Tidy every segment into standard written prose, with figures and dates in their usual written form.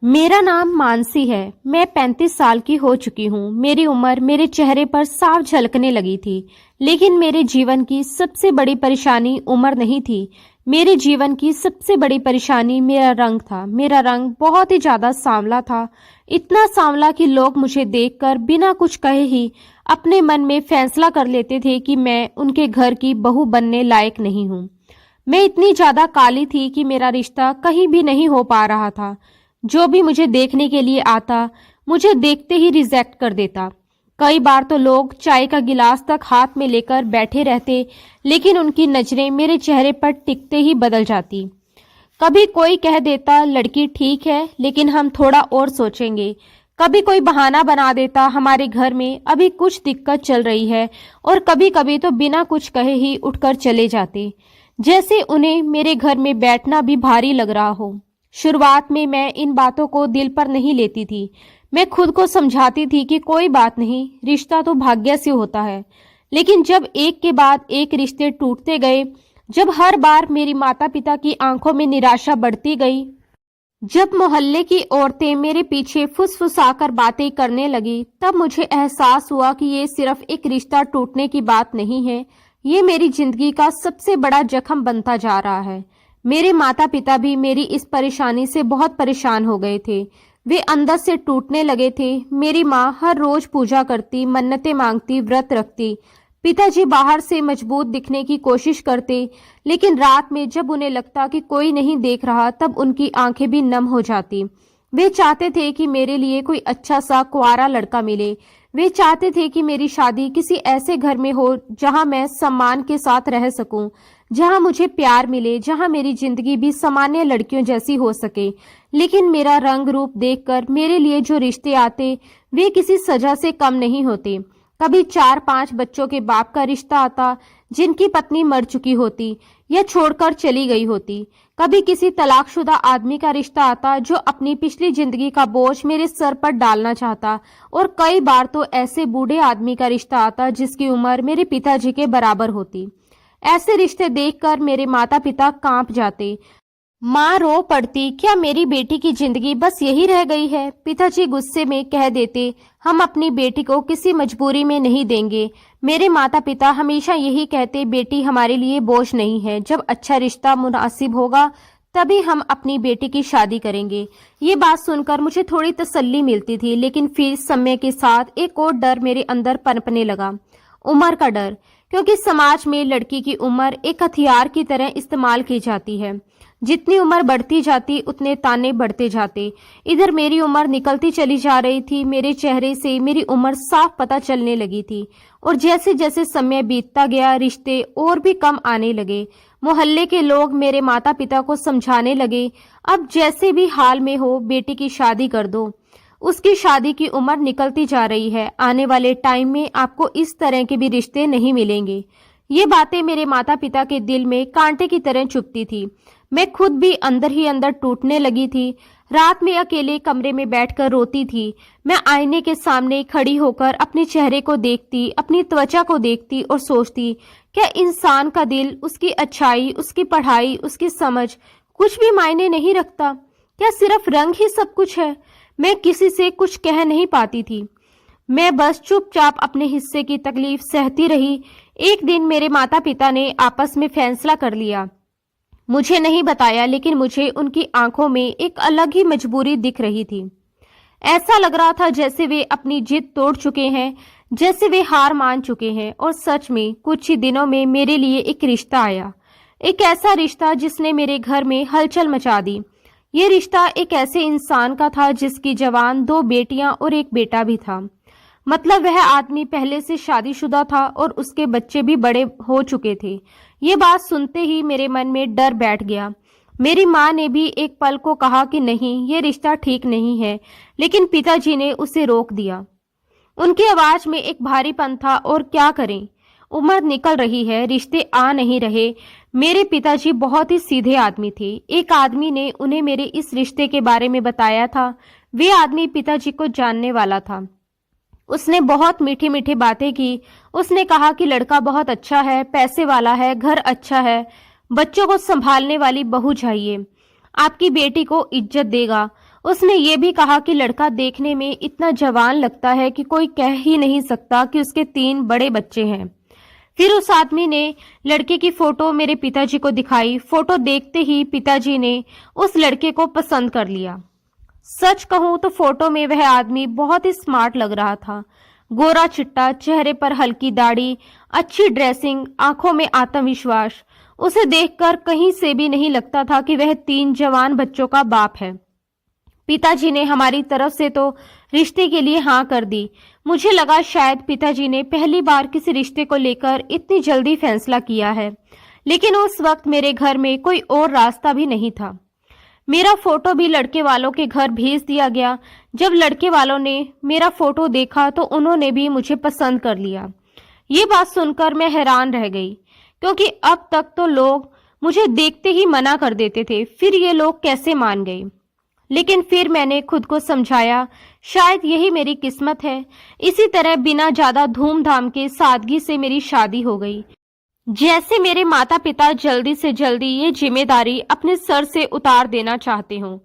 मेरा नाम मानसी है। मैं 35 साल की हो चुकी हूँ। मेरी उम्र मेरे चेहरे पर साफ झलकने लगी थी। लेकिन मेरे जीवन की सबसे बड़ी परेशानी उम्र नहीं थी। मेरे जीवन की सबसे बड़ी परेशानी मेरा रंग था। मेरा रंग बहुत ही ज्यादा सांवला था। इतना सांवला कि लोग मुझे देखकर बिना कुछ कहे ही अपने मन में फैसला कर लेते थे कि मैं उनके घर की बहू बनने लायक नहीं हूँ। मैं इतनी ज्यादा काली थी कि मेरा रिश्ता कहीं भी नहीं हो पा रहा था। जो भी मुझे देखने के लिए आता, मुझे देखते ही रिजेक्ट कर देता। कई बार तो लोग चाय का गिलास तक हाथ में लेकर बैठे रहते, लेकिन उनकी नजरें मेरे चेहरे पर टिकते ही बदल जाती। कभी कोई कह देता लड़की ठीक है, लेकिन हम थोड़ा और सोचेंगे। कभी कोई बहाना बना देता हमारे घर में अभी कुछ दिक्कत चल रही है, और कभी कभी तो बिना कुछ कहे ही उठकर चले जाते, जैसे उन्हें मेरे घर में बैठना भी भारी लग रहा हो। शुरुआत में मैं इन बातों को दिल पर नहीं लेती थी। मैं खुद को समझाती थी कि कोई बात नहीं, रिश्ता तो भाग्य से होता है। लेकिन जब एक के बाद एक रिश्ते टूटते गए, जब हर बार मेरी माता पिता की आंखों में निराशा बढ़ती गई, जब मोहल्ले की औरतें मेरे पीछे फुसफुसाकर बातें करने लगी, तब मुझे एहसास हुआ कि ये सिर्फ एक रिश्ता टूटने की बात नहीं है, ये मेरी जिंदगी का सबसे बड़ा जख्म बनता जा रहा है। मेरे माता पिता भी मेरी इस परेशानी से बहुत परेशान हो गए थे। वे अंदर से टूटने लगे थे। मेरी माँ हर रोज पूजा करती, मन्नतें मांगती, व्रत रखती। पिताजी बाहर से मजबूत दिखने की कोशिश करते, लेकिन रात में जब उन्हें लगता कि कोई नहीं देख रहा, तब उनकी आंखें भी नम हो जाती। वे चाहते थे कि मेरे लिए कोई अच्छा सा कुंवारा लड़का मिले। वे चाहते थे कि मेरी शादी किसी ऐसे घर में हो जहां मैं सम्मान के साथ रह सकूं, जहां मुझे प्यार मिले, जहां मेरी जिंदगी भी सामान्य लड़कियों जैसी हो सके। लेकिन मेरा रंग रूप देखकर मेरे लिए जो रिश्ते आते, वे किसी सजा से कम नहीं होते। कभी 4-5 बच्चों के बाप का रिश्ता आता, जिनकी पत्नी मर चुकी होती या छोड़कर चली गई होती। कभी किसी तलाकशुदा आदमी का रिश्ता आता, जो अपनी पिछली जिंदगी का बोझ मेरे सर पर डालना चाहता। और कई बार तो ऐसे बूढ़े आदमी का रिश्ता आता जिसकी उम्र मेरे पिताजी के बराबर होती। ऐसे रिश्ते देखकर मेरे माता पिता कांप जाते। माँ रो पड़ती, क्या मेरी बेटी की जिंदगी बस यही रह गई है? पिताजी गुस्से में कह देते, हम अपनी बेटी को किसी मजबूरी में नहीं देंगे। मेरे माता पिता हमेशा यही कहते, बेटी हमारे लिए बोझ नहीं है, जब अच्छा रिश्ता मुनासिब होगा तभी हम अपनी बेटी की शादी करेंगे। ये बात सुनकर मुझे थोड़ी तसल्ली मिलती थी, लेकिन फिर समय के साथ एक और डर मेरे अंदर पनपने लगा। उम्र का डर, क्योंकि समाज में लड़की की उम्र एक हथियार की तरह इस्तेमाल की जाती है। जितनी उम्र बढ़ती जाती, उतने ताने बढ़ते जाते। इधर मेरी उम्र निकलती चली जा रही थी। मेरे चेहरे से मेरी उम्र साफ पता चलने लगी थी। और जैसे जैसे समय बीतता गया, रिश्ते और भी कम आने लगे। मोहल्ले के लोग मेरे माता पिता को समझाने लगे, अब जैसे भी हाल में हो, बेटी की शादी कर दो। उसकी शादी की उम्र निकलती जा रही है, आने वाले टाइम में आपको इस तरह के भी रिश्ते नहीं मिलेंगे। ये बातें मेरे माता पिता के दिल में कांटे की तरह चुभती थी। मैं खुद भी अंदर ही अंदर टूटने लगी थी। रात में अकेले कमरे में बैठकर रोती थी। मैं आईने के सामने खड़ी होकर अपने चेहरे को देखती, अपनी त्वचा को देखती और सोचती, क्या इंसान का दिल, उसकी अच्छाई, उसकी पढ़ाई, उसकी समझ कुछ भी मायने नहीं रखता? क्या सिर्फ रंग ही सब कुछ है? मैं किसी से कुछ कह नहीं पाती थी। मैं बस चुपचाप अपने हिस्से की तकलीफ सहती रही। एक दिन मेरे माता पिता ने आपस में फैसला कर लिया। मुझे नहीं बताया, लेकिन मुझे उनकी आंखों में एक अलग ही मजबूरी दिख रही थी। ऐसा लग रहा था जैसे वे अपनी जिद तोड़ चुके हैं, जैसे वे हार मान चुके हैं। और सच में कुछ ही दिनों में मेरे लिए एक रिश्ता आया। एक ऐसा रिश्ता जिसने मेरे घर में हलचल मचा दी। ये रिश्ता एक ऐसे इंसान का था जिसकी जवान 2 बेटियां और एक बेटा भी था। मतलब वह आदमी पहले से शादीशुदा था और उसके बच्चे भी बड़े हो चुके थे। ये बात सुनते ही मेरे मन में डर बैठ गया। मेरी माँ ने भी एक पल को कहा कि नहीं, ये रिश्ता ठीक नहीं है, लेकिन पिताजी ने उसे रोक दिया। उनकी आवाज में एक भारीपन था। और क्या करें, उम्र निकल रही है, रिश्ते आ नहीं रहे। मेरे पिताजी बहुत ही सीधे आदमी थे। एक आदमी ने उन्हें मेरे इस रिश्ते के बारे में बताया था। वे आदमी पिताजी को जानने वाला था। उसने बहुत मीठी मीठी बातें की। उसने कहा कि लड़का बहुत अच्छा है, पैसे वाला है, घर अच्छा है, बच्चों को संभालने वाली बहू चाहिए, आपकी बेटी को इज्जत देगा। उसने ये भी कहा कि लड़का देखने में इतना जवान लगता है कि कोई कह ही नहीं सकता कि उसके 3 बड़े बच्चे हैं। फिर उस आदमी ने लड़के की फोटो मेरे पिताजी को दिखाई। फोटो देखते ही पिताजी ने उस लड़के को पसंद कर लिया। सच कहूं तो फोटो में वह आदमी बहुत ही स्मार्ट लग रहा था। गोरा चिट्टा, चेहरे पर हल्की दाढ़ी, अच्छी ड्रेसिंग, आंखों में आत्मविश्वास। उसे देखकर कहीं से भी नहीं लगता था कि वह 3 जवान बच्चों का बाप है। पिताजी ने हमारी तरफ से तो रिश्ते के लिए हाँ कर दी। मुझे लगा शायद पिताजी ने पहली बार किसी रिश्ते को लेकर इतनी जल्दी फैसला किया है, लेकिन उस वक्त मेरे घर में कोई और रास्ता भी नहीं था। मेरा फोटो भी लड़के वालों के घर भेज दिया गया। जब लड़के वालों ने मेरा फोटो देखा तो उन्होंने भी मुझे पसंद कर लिया। ये बात सुनकर मैं हैरान रह गई, क्योंकि अब तक तो लोग मुझे देखते ही मना कर देते थे, फिर ये लोग कैसे मान गए। लेकिन फिर मैंने खुद को समझाया, शायद यही मेरी किस्मत है। इसी तरह बिना ज्यादा धूमधाम के सादगी से मेरी शादी हो गई। जैसे मेरे माता पिता जल्दी से जल्दी ये जिम्मेदारी अपने सर से उतार देना चाहते हों।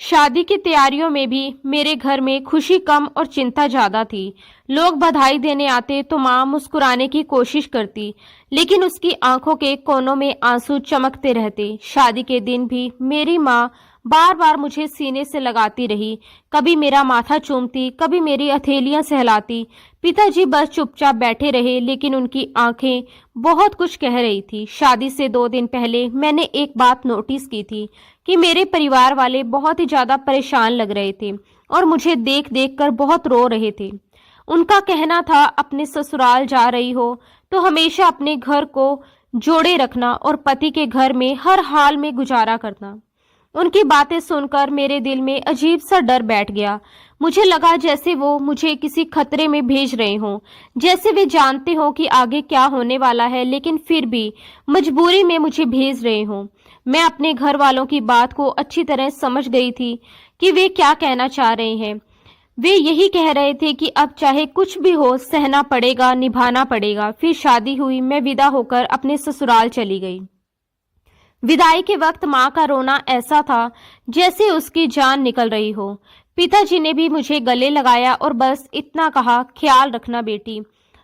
शादी की तैयारियों में भी मेरे घर में खुशी कम और चिंता ज्यादा थी। लोग बधाई देने आते तो माँ मुस्कुराने की कोशिश करती, लेकिन उसकी आंखों के कोनों में आंसू चमकते रहते। शादी के दिन भी मेरी माँ बार बार मुझे सीने से लगाती रही, कभी मेरा माथा चूमती, कभी मेरी हथेलियां सहलाती। पिताजी बस चुपचाप बैठे रहे, लेकिन उनकी आंखें बहुत कुछ कह रही थी। शादी से 2 दिन पहले मैंने एक बात नोटिस की थी कि मेरे परिवार वाले बहुत ही ज्यादा परेशान लग रहे थे और मुझे देख देख कर बहुत रो रहे थे। उनका कहना था, अपने ससुराल जा रही हो तो हमेशा अपने घर को जोड़े रखना और पति के घर में हर हाल में गुजारा करना। उनकी बातें सुनकर मेरे दिल में अजीब सा डर बैठ गया। मुझे लगा जैसे वो मुझे किसी खतरे में भेज रहे हों, जैसे वे जानते हों कि आगे क्या होने वाला है, लेकिन फिर भी मजबूरी में मुझे भेज रहे हों। मैं अपने घर वालों की बात को अच्छी तरह समझ गई थी कि वे क्या कहना चाह रहे हैं। वे यही कह रहे थे कि अब चाहे कुछ भी हो, सहना पड़ेगा, निभाना पड़ेगा। फिर शादी हुई, मैं विदा होकर अपने ससुराल चली गई। विदाई के वक्त माँ का रोना ऐसा था जैसे उसकी जान निकल रही हो। पिताजी ने भी मुझे गले लगाया और बस इतना कहा, ख्याल रखना बेटी।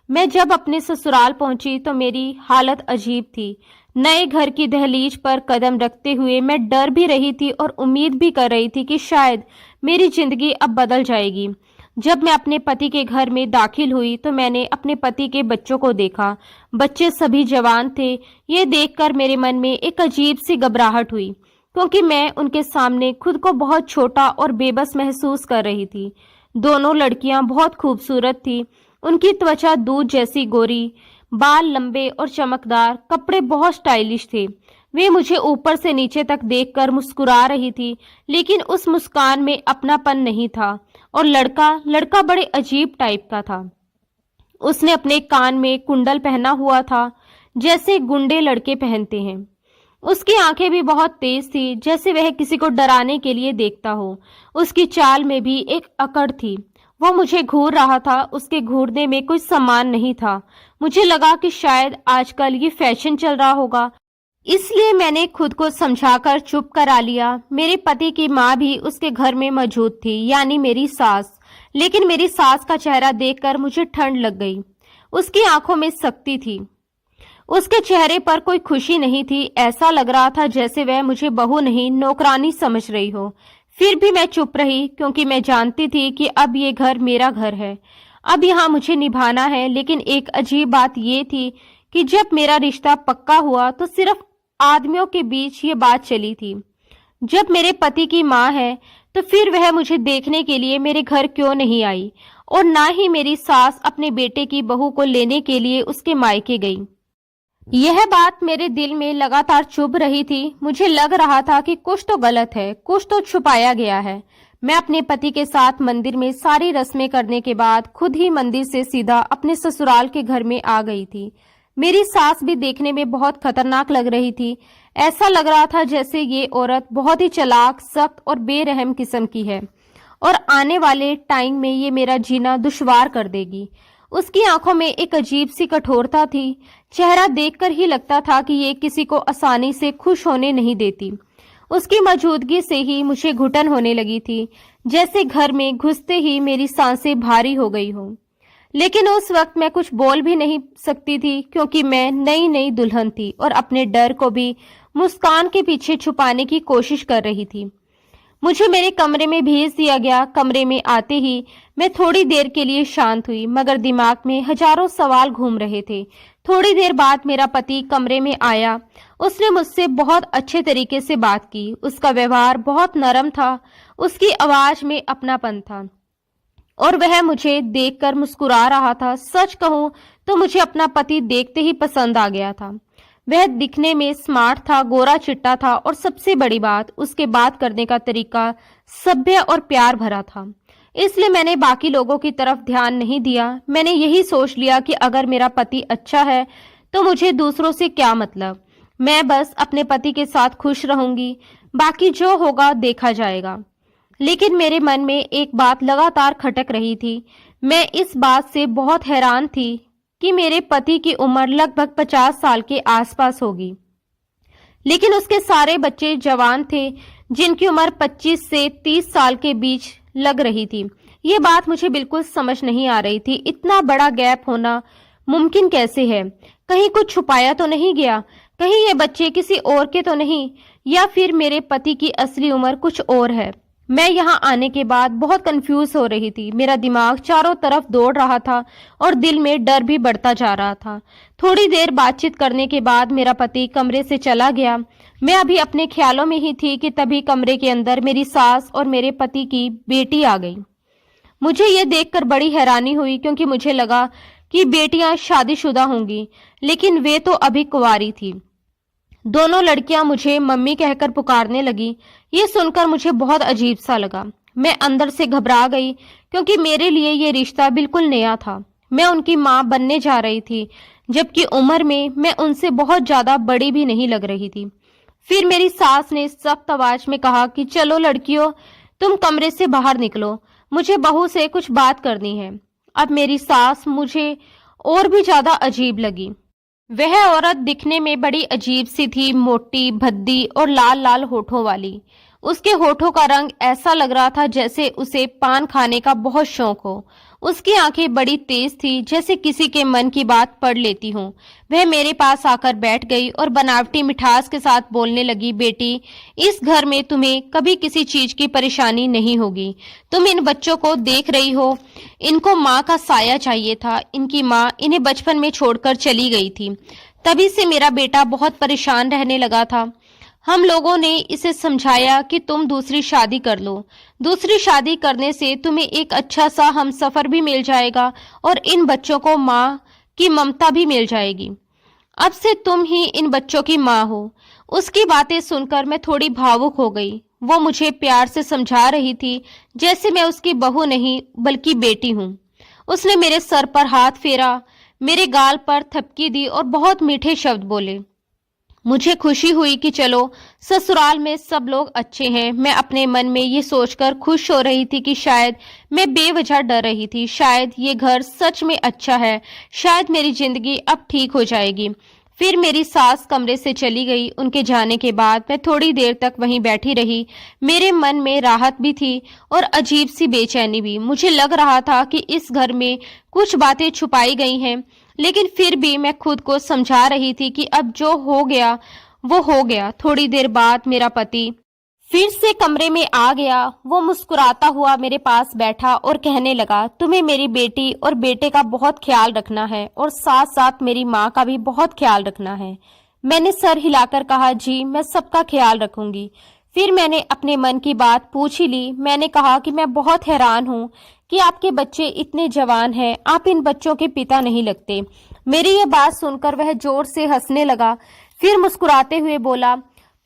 मैं जब अपने ससुराल पहुंची तो मेरी हालत अजीब थी। नए घर की दहलीज पर कदम रखते हुए मैं डर भी रही थी और उम्मीद भी कर रही थी कि शायद मेरी जिंदगी अब बदल जाएगी। जब मैं अपने पति के घर में दाखिल हुई तो मैंने अपने पति के बच्चों को देखा। बच्चे सभी जवान थे। ये देखकर मेरे मन में एक अजीब सी घबराहट हुई, क्योंकि मैं उनके सामने खुद को बहुत छोटा और बेबस महसूस कर रही थी। दोनों लड़कियां बहुत खूबसूरत थी। उनकी त्वचा दूध जैसी गोरी, बाल लंबे और चमकदार, कपड़े बहुत स्टाइलिश थे। वे मुझे ऊपर से नीचे तक देखकर मुस्कुरा रही थी, लेकिन उस मुस्कान में अपनापन नहीं था। और लड़का बड़े अजीब टाइप का था। उसने अपने कान में कुंडल पहना हुआ था, जैसे गुंडे लड़के पहनते हैं। उसकी आंखें भी बहुत तेज थी, जैसे वह किसी को डराने के लिए देखता हो। उसकी चाल में भी एक अकड़ थी। वह मुझे घूर रहा था। उसके घूरने में कोई सामान नहीं था। मुझे लगा कि शायद आजकल ये फैशन चल रहा होगा, इसलिए मैंने खुद को समझाकर चुप करा लिया। मेरे पति की माँ भी उसके घर में मौजूद थी, यानी मेरी सास। लेकिन मेरी सास का चेहरा देखकर मुझे ठंड लग गई। उसकी आंखों में सख्ती थी। उसके चेहरे पर कोई खुशी नहीं थी। ऐसा लग रहा था जैसे वह मुझे बहू नहीं, नौकरानी समझ रही हो। फिर भी मैं चुप रही, क्योंकि मैं जानती थी कि अब ये घर मेरा घर है। अब यहाँ मुझे निभाना है। लेकिन एक अजीब बात ये थी कि जब मेरा रिश्ता पक्का हुआ तो सिर्फ आदमियों के बीच ये बात चली थी। जब मेरे पति की माँ है तो फिर वह मुझे देखने के लिए मेरे घर क्यों नहीं आई, और ना ही मेरी सास अपने बेटे की बहू को लेने के लिए उसके मायके गई। यह बात मेरे दिल में लगातार चुभ रही थी। मुझे लग रहा था कि कुछ तो गलत है, कुछ तो छुपाया गया है। मैं अपने पति के साथ मंदिर में सारी रस्में करने के बाद खुद ही मंदिर से सीधा अपने ससुराल के घर में आ गई थी। मेरी सास भी देखने में बहुत खतरनाक लग रही थी। ऐसा लग रहा था जैसे ये औरत बहुत ही चालाक, सख्त और बेरहम किस्म की है और आने वाले टाइम में ये मेरा जीना दुश्वार कर देगी। उसकी आंखों में एक अजीब सी कठोरता थी। चेहरा देखकर ही लगता था कि ये किसी को आसानी से खुश होने नहीं देती। उसकी मौजूदगी से ही मुझे घुटन होने लगी थी, जैसे घर में घुसते ही मेरी सांसें भारी हो गई हो। लेकिन उस वक्त मैं कुछ बोल भी नहीं सकती थी, क्योंकि मैं नई नई दुल्हन थी और अपने डर को भी मुस्कान के पीछे छुपाने की कोशिश कर रही थी। मुझे मेरे कमरे में भेज दिया गया। कमरे में आते ही मैं थोड़ी देर के लिए शांत हुई, मगर दिमाग में हजारों सवाल घूम रहे थे। थोड़ी देर बाद मेरा पति कमरे में आया। उसने मुझसे बहुत अच्छे तरीके से बात की। उसका व्यवहार बहुत नरम था, उसकी आवाज में अपनापन था और वह मुझे देखकर मुस्कुरा रहा था। सच कहूं तो मुझे अपना पति देखते ही पसंद आ गया था। वह दिखने में स्मार्ट था, गोरा चिट्टा था और सबसे बड़ी बात, उसके बात करने का तरीका सभ्य और प्यार भरा था। इसलिए मैंने बाकी लोगों की तरफ ध्यान नहीं दिया। मैंने यही सोच लिया कि अगर मेरा पति अच्छा है तो मुझे दूसरों से क्या मतलब। मैं बस अपने पति के साथ खुश रहूंगी, बाकी जो होगा देखा जाएगा। लेकिन मेरे मन में एक बात लगातार खटक रही थी। मैं इस बात से बहुत हैरान थी कि मेरे पति की उम्र लगभग 50 साल के आसपास होगी, लेकिन उसके सारे बच्चे जवान थे, जिनकी उम्र 25 से 30 साल के बीच लग रही थी। ये बात मुझे बिल्कुल समझ नहीं आ रही थी। इतना बड़ा गैप होना मुमकिन कैसे है? कहीं कुछ छुपाया तो नहीं गया? कहीं ये बच्चे किसी और के तो नहीं, या फिर मेरे पति की असली उम्र कुछ और है? मैं यहाँ आने के बाद बहुत कंफ्यूज हो रही थी। मेरा दिमाग चारों तरफ दौड़ रहा था और दिल में डर भी बढ़ता जा रहा था। थोड़ी देर बातचीत करने के बाद मेरा पति कमरे से चला गया। मैं अभी अपने ख्यालों में ही थी कि तभी कमरे के अंदर मेरी सास और मेरे पति की बेटी आ गई। मुझे ये देखकर बड़ी हैरानी हुई, क्योंकि मुझे लगा कि बेटियां शादीशुदा होंगी, लेकिन वे तो अभी कुंवारी थी। दोनों लड़कियां मुझे मम्मी कहकर पुकारने लगी। ये सुनकर मुझे बहुत अजीब सा लगा। मैं अंदर से घबरा गई, क्योंकि मेरे लिए ये रिश्ता बिल्कुल नया था। मैं उनकी माँ बनने जा रही थी, जबकि उम्र में मैं उनसे बहुत ज्यादा बड़ी भी नहीं लग रही थी। फिर मेरी सास ने सख्त आवाज में कहा कि चलो लड़कियों, तुम कमरे से बाहर निकलो, मुझे बहू से कुछ बात करनी है। अब मेरी सास मुझे और भी ज्यादा अजीब लगी। वह औरत दिखने में बड़ी अजीब सी थी, मोटी, भद्दी और लाल लाल होठों वाली। उसके होठों का रंग ऐसा लग रहा था जैसे उसे पान खाने का बहुत शौक हो। उसकी आंखें बड़ी तेज थी, जैसे किसी के मन की बात पढ़ लेती हूँ। वह मेरे पास आकर बैठ गई और बनावटी मिठास के साथ बोलने लगी, बेटी, इस घर में तुम्हें कभी किसी चीज की परेशानी नहीं होगी। तुम इन बच्चों को देख रही हो, इनको माँ का साया चाहिए था। इनकी माँ इन्हें बचपन में छोड़कर चली गई थी। तभी से मेरा बेटा बहुत परेशान रहने लगा था। हम लोगों ने इसे समझाया कि तुम दूसरी शादी कर लो। दूसरी शादी करने से तुम्हें एक अच्छा सा हमसफर भी मिल जाएगा और इन बच्चों को माँ की ममता भी मिल जाएगी। अब से तुम ही इन बच्चों की माँ हो। उसकी बातें सुनकर मैं थोड़ी भावुक हो गई। वो मुझे प्यार से समझा रही थी, जैसे मैं उसकी बहू नहीं बल्कि बेटी हूँ। उसने मेरे सर पर हाथ फेरा, मेरे गाल पर थपकी दी और बहुत मीठे शब्द बोले। मुझे खुशी हुई कि चलो, ससुराल में सब लोग अच्छे हैं। मैं अपने मन में ये सोचकर खुश हो रही थी कि शायद मैं बेवजह डर रही थी। शायद ये घर सच में अच्छा है, शायद मेरी जिंदगी अब ठीक हो जाएगी। फिर मेरी सास कमरे से चली गई। उनके जाने के बाद मैं थोड़ी देर तक वहीं बैठी रही। मेरे मन में राहत भी थी और अजीब सी बेचैनी भी। मुझे लग रहा था कि इस घर में कुछ बातें छुपाई गई हैं, लेकिन फिर भी मैं खुद को समझा रही थी कि अब जो हो गया वो हो गया। थोड़ी देर बाद मेरा पति फिर से कमरे में आ गया। वो मुस्कुराता हुआ मेरे पास बैठा और कहने लगा, तुम्हें मेरी बेटी और बेटे का बहुत ख्याल रखना है और साथ साथ मेरी माँ का भी बहुत ख्याल रखना है। मैंने सर हिलाकर कहा, जी मैं सबका ख्याल रखूंगी। फिर मैंने अपने मन की बात पूछ ही ली। मैंने कहा कि मैं बहुत हैरान हूँ कि आपके बच्चे इतने जवान हैं, आप इन बच्चों के पिता नहीं लगते। मेरी ये बात सुनकर वह जोर से हंसने लगा। फिर मुस्कुराते हुए बोला,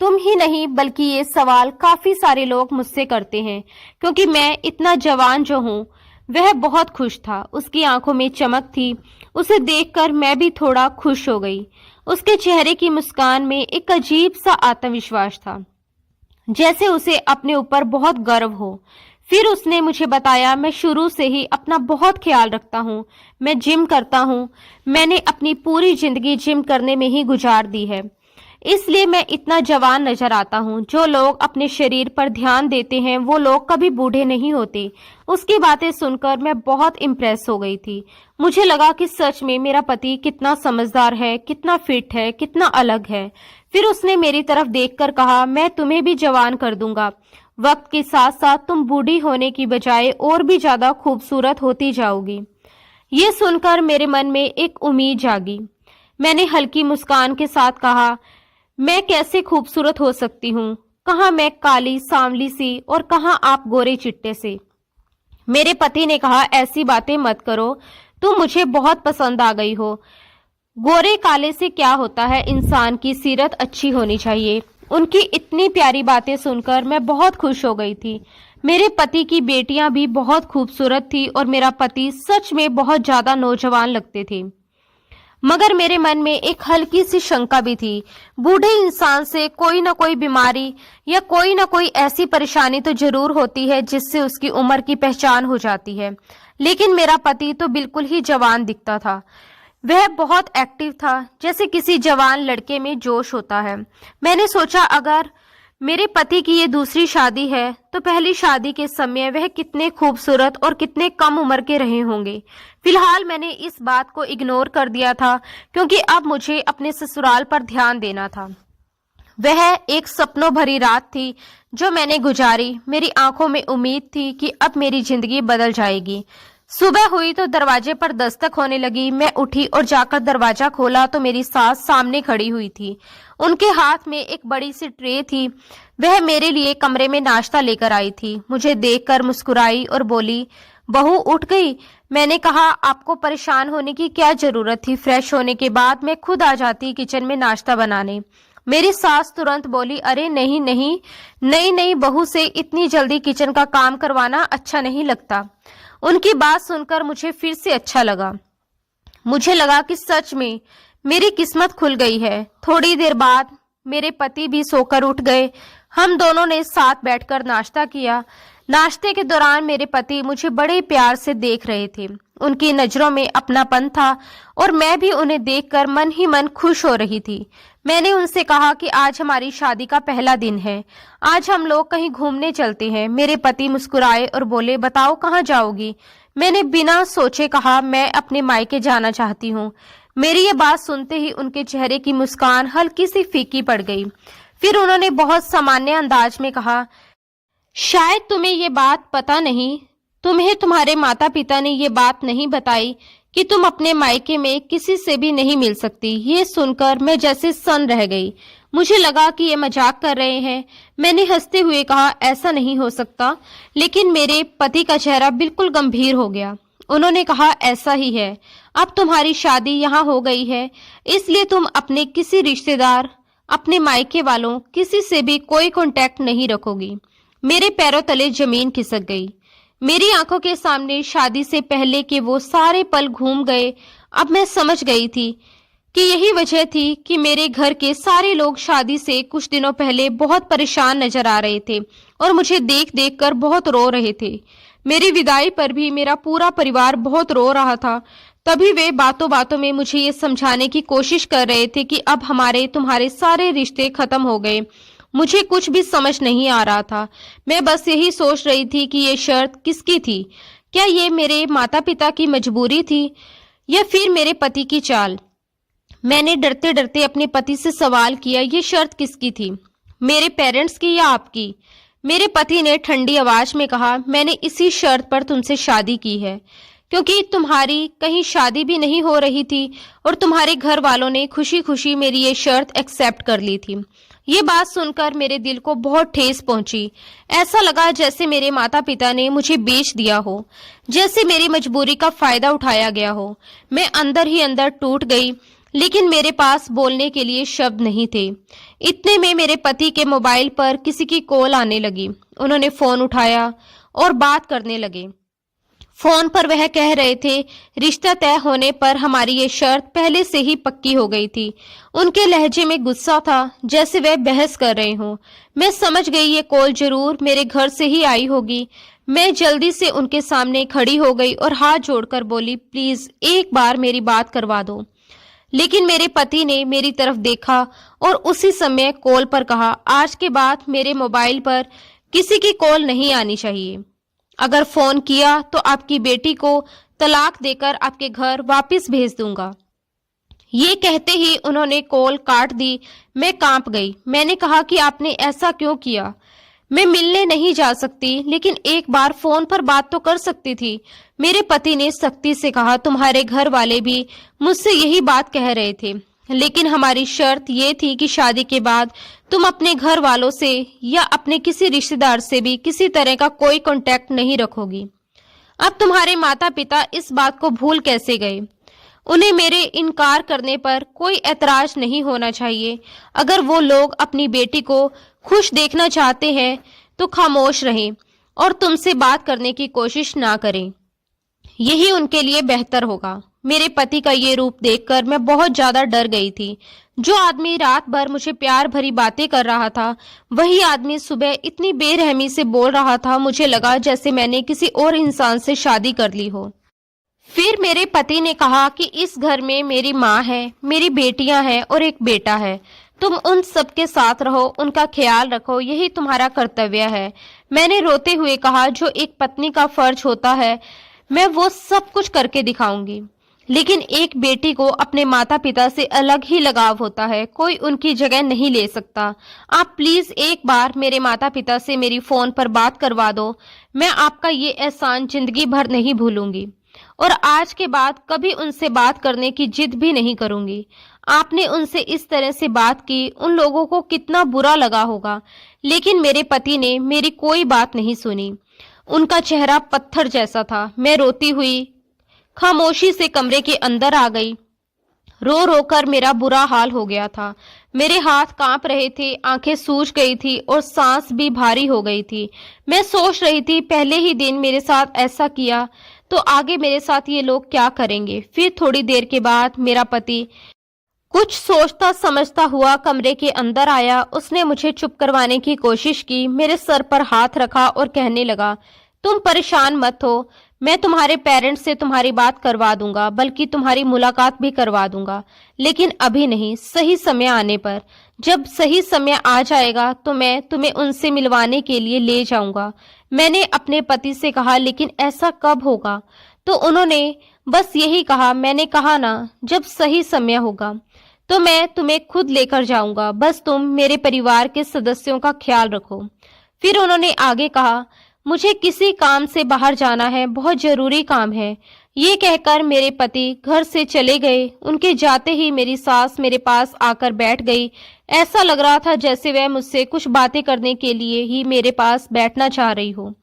तुम ही नहीं बल्कि ये सवाल काफी सारे लोग मुझसे करते हैं, क्योंकि मैं इतना जवान जो हूँ। वह बहुत खुश था, उसकी आंखों में चमक थी। उसे देखकर मैं भी थोड़ा खुश हो गई। उसके चेहरे की मुस्कान में एक अजीब सा आत्मविश्वास था, जैसे उसे अपने ऊपर बहुत गर्व हो। फिर उसने मुझे बताया, मैं शुरू से ही अपना बहुत ख्याल रखता हूँ। मैं जिम करता हूँ। मैंने अपनी पूरी जिंदगी जिम करने में ही गुजार दी है। इसलिए मैं इतना जवान नजर आता हूँ। जो लोग अपने शरीर पर ध्यान देते हैं वो लोग कभी बूढ़े नहीं होते। उसकी बातें सुनकर मैं बहुत इम्प्रेस हो गई थी। मुझे लगा कि सच में मेरा पति कितना समझदार है, कितना फिट है, कितना अलग है। फिर उसने मेरी तरफ देखकर कहा, मैं तुम्हें भी जवान कर दूंगा। वक्त के साथ साथ तुम बूढ़ी होने की बजाय और भी ज्यादा खूबसूरत होती जाओगी। ये सुनकर मेरे मन में एक उम्मीद जागी। मैंने हल्की मुस्कान के साथ कहा, मैं कैसे खूबसूरत हो सकती हूँ? कहाँ मैं काली सांवली सी और कहाँ आप गोरे चिट्टे से। मेरे पति ने कहा, ऐसी बातें मत करो, तुम मुझे बहुत पसंद आ गई हो। गोरे काले से क्या होता है, इंसान की सीरत अच्छी होनी चाहिए। उनकी इतनी प्यारी बातें सुनकर मैं बहुत खुश हो गई थी। मेरे पति की बेटियां भी बहुत खूबसूरत थी और मेरा पति सच में बहुत ज्यादा नौजवान लगते थे। मगर मेरे मन में एक हल्की सी शंका भी थी। बूढ़े इंसान से कोई ना कोई बीमारी या कोई ना कोई ऐसी परेशानी तो जरूर होती है जिससे उसकी उम्र की पहचान हो जाती है। लेकिन मेरा पति तो बिल्कुल ही जवान दिखता था। वह बहुत एक्टिव था, जैसे किसी जवान लड़के में जोश होता है। मैंने सोचा, अगर मेरे पति की ये दूसरी शादी है तो पहली शादी के समय वह कितने खूबसूरत और कितने कम उम्र के रहे होंगे। फिलहाल मैंने इस बात को इग्नोर कर दिया था क्योंकि अब मुझे अपने ससुराल पर ध्यान देना था। वह एक सपनों भरी रात थी जो मैंने गुजारी। मेरी आंखों में उम्मीद थी कि अब मेरी जिंदगी बदल जाएगी। सुबह हुई तो दरवाजे पर दस्तक होने लगी। मैं उठी और जाकर दरवाजा खोला तो मेरी सास सामने खड़ी हुई थी। उनके हाथ में एक बड़ी सी ट्रे थी। वह मेरे लिए कमरे में नाश्ता लेकर आई थी। मुझे देखकर मुस्कुराई और बोली, बहू उठ गई? मैंने कहा, आपको परेशान होने की क्या जरूरत थी? फ्रेश होने के बाद मैं खुद आ जाती किचन में नाश्ता बनाने। मेरी सास तुरंत बोली, अरे नहीं नहीं, नई नई बहू से इतनी जल्दी किचन का काम करवाना अच्छा नहीं लगता। उनकी बात सुनकर मुझे फिर से अच्छा लगा। मुझे लगा कि सच में मेरी किस्मत खुल गई है। थोड़ी देर बाद मेरे पति भी सोकर उठ गए। हम दोनों ने साथ बैठकर नाश्ता किया। नाश्ते के दौरान मेरे पति मुझे बड़े प्यार से देख रहे थे। उनकी नजरों में अपनापन था और मैं भी उन्हें देखकर मन ही मन खुश हो रही थी। मैंने उनसे कहा कि आज हमारी शादी का पहला दिन है, आज हम लोग कहीं घूमने चलते हैं। मेरे पति मुस्कुराए और बोले, बताओ कहाँ जाओगी? मैंने बिना सोचे कहा, मैं अपने मायके जाना चाहती हूँ। मेरी ये बात सुनते ही उनके चेहरे की मुस्कान हल्की सी फीकी पड़ गई। फिर उन्होंने बहुत सामान्य अंदाज में कहा, शायद तुम्हें ये बात पता नहीं, तुम्हें तुम्हारे माता पिता ने ये बात नहीं बताई कि तुम अपने मायके में किसी से भी नहीं मिल सकती। ये सुनकर मैं जैसे सन रह गई। मुझे लगा कि ये मजाक कर रहे हैं। मैंने हंसते हुए कहा, ऐसा नहीं हो सकता। लेकिन मेरे पति का चेहरा बिल्कुल गंभीर हो गया। उन्होंने कहा, ऐसा ही है। अब तुम्हारी शादी यहाँ हो गई है, इसलिए तुम अपने किसी रिश्तेदार, अपने मायके वालों, किसी से भी कोई कांटेक्ट नहीं रखोगी। मेरे पैरों तले जमीन खिसक गई। मेरी आंखों के सामने शादी से पहले के वो सारे पल घूम गए। अब मैं समझ गई थी कि यही वजह थी कि मेरे घर के सारे लोग शादी से कुछ दिनों पहले बहुत परेशान नजर आ रहे थे और मुझे देख देख कर बहुत रो रहे थे। मेरी विदाई पर भी मेरा पूरा परिवार बहुत रो रहा था। तभी वे बातों बातों में मुझे ये समझाने की कोशिश कर रहे थे कि अब हमारे तुम्हारे सारे रिश्ते खत्म हो गए। मुझे कुछ भी समझ नहीं आ रहा था। मैं बस यही सोच रही थी कि ये शर्त किसकी थी? क्या ये मेरे माता पिता की मजबूरी थी या फिर मेरे पति की चाल? मैंने डरते डरते अपने पति से सवाल किया, ये शर्त किसकी थी, मेरे पेरेंट्स की या आपकी? मेरे पति ने ठंडी आवाज में कहा, मैंने इसी शर्त पर तुमसे शादी की है क्योंकि तुम्हारी कहीं शादी भी नहीं हो रही थी और तुम्हारे घर वालों ने खुशी खुशी मेरी ये शर्त एक्सेप्ट कर ली थी। ये बात सुनकर मेरे दिल को बहुत ठेस पहुंची। ऐसा लगा जैसे मेरे माता पिता ने मुझे बेच दिया हो, जैसे मेरी मजबूरी का फायदा उठाया गया हो। मैं अंदर ही अंदर टूट गई, लेकिन मेरे पास बोलने के लिए शब्द नहीं थे। इतने में मेरे पति के मोबाइल पर किसी की कॉल आने लगी। उन्होंने फोन उठाया और बात करने लगे। फोन पर वह कह रहे थे, रिश्ता तय होने पर हमारी ये शर्त पहले से ही पक्की हो गई थी। उनके लहजे में गुस्सा था, जैसे वह बहस कर रहे हों। मैं समझ गई ये कॉल जरूर मेरे घर से ही आई होगी। मैं जल्दी से उनके सामने खड़ी हो गई और हाथ जोड़कर बोली, प्लीज एक बार मेरी बात करवा दो। लेकिन मेरे पति ने मेरी तरफ देखा और उसी समय कॉल पर कहा, आज के बाद मेरे मोबाइल पर किसी की कॉल नहीं आनी चाहिए। अगर फोन किया तो आपकी बेटी को तलाक देकर आपके घर वापस भेज दूंगा। ये कहते ही उन्होंने कॉल काट दी। मैं कांप गई। मैंने कहा कि आपने ऐसा क्यों किया? मैं मिलने नहीं जा सकती, लेकिन एक बार फोन पर बात तो कर सकती थी। मेरे पति ने सख्ती से कहा, तुम्हारे घर वाले भी मुझसे यही बात कह रहे थे, लेकिन हमारी शर्त ये थी कि शादी के बाद तुम अपने घर वालों से या अपने किसी रिश्तेदार से भी किसी तरह का कोई कांटेक्ट नहीं रखोगी। अब तुम्हारे माता पिता इस बात को भूल कैसे गए? उन्हें मेरे इनकार करने पर कोई ऐतराज नहीं होना चाहिए। अगर वो लोग अपनी बेटी को खुश देखना चाहते हैं तो खामोश रहें और तुमसे बात करने की कोशिश ना करें। यही उनके लिए बेहतर होगा। मेरे पति का ये रूप देखकर मैं बहुत ज्यादा डर गई थी। जो आदमी रात भर मुझे प्यार भरी बातें कर रहा था, वही आदमी सुबह इतनी बेरहमी से बोल रहा था। मुझे लगा जैसे मैंने किसी और इंसान से शादी कर ली हो। फिर मेरे पति ने कहा कि इस घर में मेरी माँ है, मेरी बेटियां हैं और एक बेटा है। तुम उन सबके साथ रहो, उनका ख्याल रखो, यही तुम्हारा कर्तव्य है। मैंने रोते हुए कहा, जो एक पत्नी का फर्ज होता है मैं वो सब कुछ करके दिखाऊंगी। लेकिन एक बेटी को अपने माता पिता से अलग ही लगाव होता है, कोई उनकी जगह नहीं ले सकता। आप प्लीज एक बार मेरे माता पिता से मेरी फोन पर बात करवा दो। मैं आपका ये एहसान जिंदगी भर नहीं भूलूंगी और आज के बाद कभी उनसे बात करने की जिद भी नहीं करूंगी। आपने उनसे इस तरह से बात की, उन लोगों को कितना बुरा लगा होगा। लेकिन मेरे पति ने मेरी कोई बात नहीं सुनी। उनका चेहरा पत्थर जैसा था। मैं रोती हुई खामोशी से कमरे के अंदर आ गई। रो रो कर मेरा बुरा हाल हो गया था। मेरे हाथ कांप रहे थे, आंखें सूज गई थी और सांस भी भारी हो गई थी। मैं सोच रही थी, पहले ही दिन मेरे साथ ऐसा किया तो आगे मेरे साथ ये लोग क्या करेंगे। फिर थोड़ी देर के बाद मेरा पति कुछ सोचता समझता हुआ कमरे के अंदर आया। उसने मुझे चुप करवाने की कोशिश की, मेरे सर पर हाथ रखा और कहने लगा, तुम परेशान मत हो, मैं तुम्हारे पेरेंट्स से तुम्हारी बात करवा दूंगा, बल्कि तुम्हारी मुलाकात भी करवा दूंगा, लेकिन अभी नहीं, सही समय आने पर। जब सही समय आ जाएगा तो मैं तुम्हें उनसे मिलवाने के लिए ले जाऊंगा। मैंने अपने पति से कहा, लेकिन ऐसा कब होगा? तो उन्होंने बस यही कहा। मैंने कहा ना, जब सही समय होगा तो मैं तुम्हें खुद लेकर जाऊंगा, बस तुम मेरे परिवार के सदस्यों का ख्याल रखो। फिर उन्होंने आगे कहा, मुझे किसी काम से बाहर जाना है, बहुत जरूरी काम है। ये कहकर मेरे पति घर से चले गए। उनके जाते ही मेरी सास मेरे पास आकर बैठ गई। ऐसा लग रहा था जैसे वह मुझसे कुछ बातें करने के लिए ही मेरे पास बैठना चाह रही हो,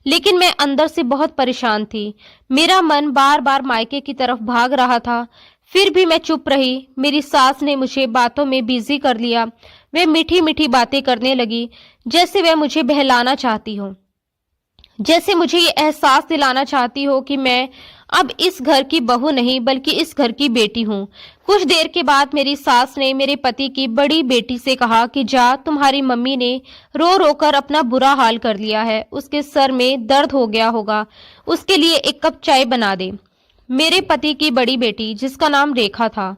लेकिन मैं अंदर से बहुत परेशान थी। मेरा मन बार बार मायके की तरफ भाग रहा था। फिर भी मैं चुप रही। मेरी सास ने मुझे बातों में बिजी कर लिया। वह मीठी मीठी बातें करने लगी, जैसे वह मुझे बहलाना चाहती हो, जैसे मुझे ये एहसास दिलाना चाहती हो कि मैं अब इस घर की बहू नहीं बल्कि इस घर की बेटी हूँ। कुछ देर के बाद मेरी सास ने मेरे पति की बड़ी बेटी से कहा कि जा, तुम्हारी मम्मी ने रो रो कर अपना बुरा हाल कर लिया है, उसके सर में दर्द हो गया होगा, उसके लिए एक कप चाय बना दे। मेरे पति की बड़ी बेटी, जिसका नाम रेखा था,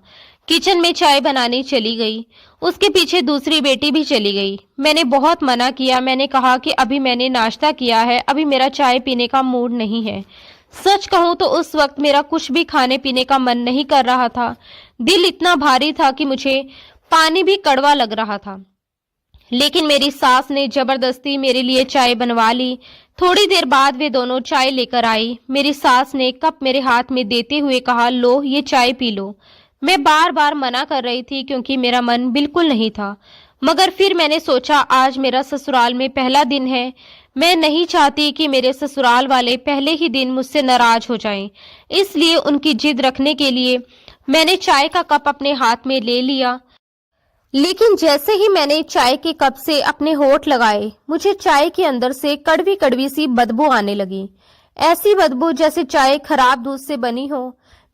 किचन में चाय बनाने चली गई। उसके पीछे दूसरी बेटी भी चली गई। मैंने बहुत मना किया। मैंने कहा कि अभी मैंने नाश्ता किया है, अभी मेरा चाय पीने का मूड नहीं है। सच कहूं तो उस वक्त मेरा कुछ भी खाने पीने का मन नहीं कर रहा था। दिल इतना भारी था कि मुझे पानी भी कड़वा लग रहा था। लेकिन मेरी सास ने जबरदस्ती मेरे लिए चाय बनवा ली। थोड़ी देर बाद वे दोनों चाय लेकर आई। मेरी सास ने कप मेरे हाथ में देते हुए कहा, लो ये चाय पी लो। मैं बार बार मना कर रही थी क्योंकि मेरा मन बिल्कुल नहीं था, मगर फिर मैंने सोचा आज मेरा ससुराल में पहला दिन है। मैं नहीं चाहती कि मेरे ससुराल वाले पहले ही दिन मुझसे नाराज हो जाएं। इसलिए उनकी जिद रखने के लिए मैंने चाय का कप अपने हाथ में ले लिया। लेकिन जैसे ही मैंने चाय के कप से अपने होंठ लगाए, मुझे चाय के अंदर से कड़वी कड़वी सी बदबू आने लगी। ऐसी बदबू जैसे चाय खराब दूध से बनी हो।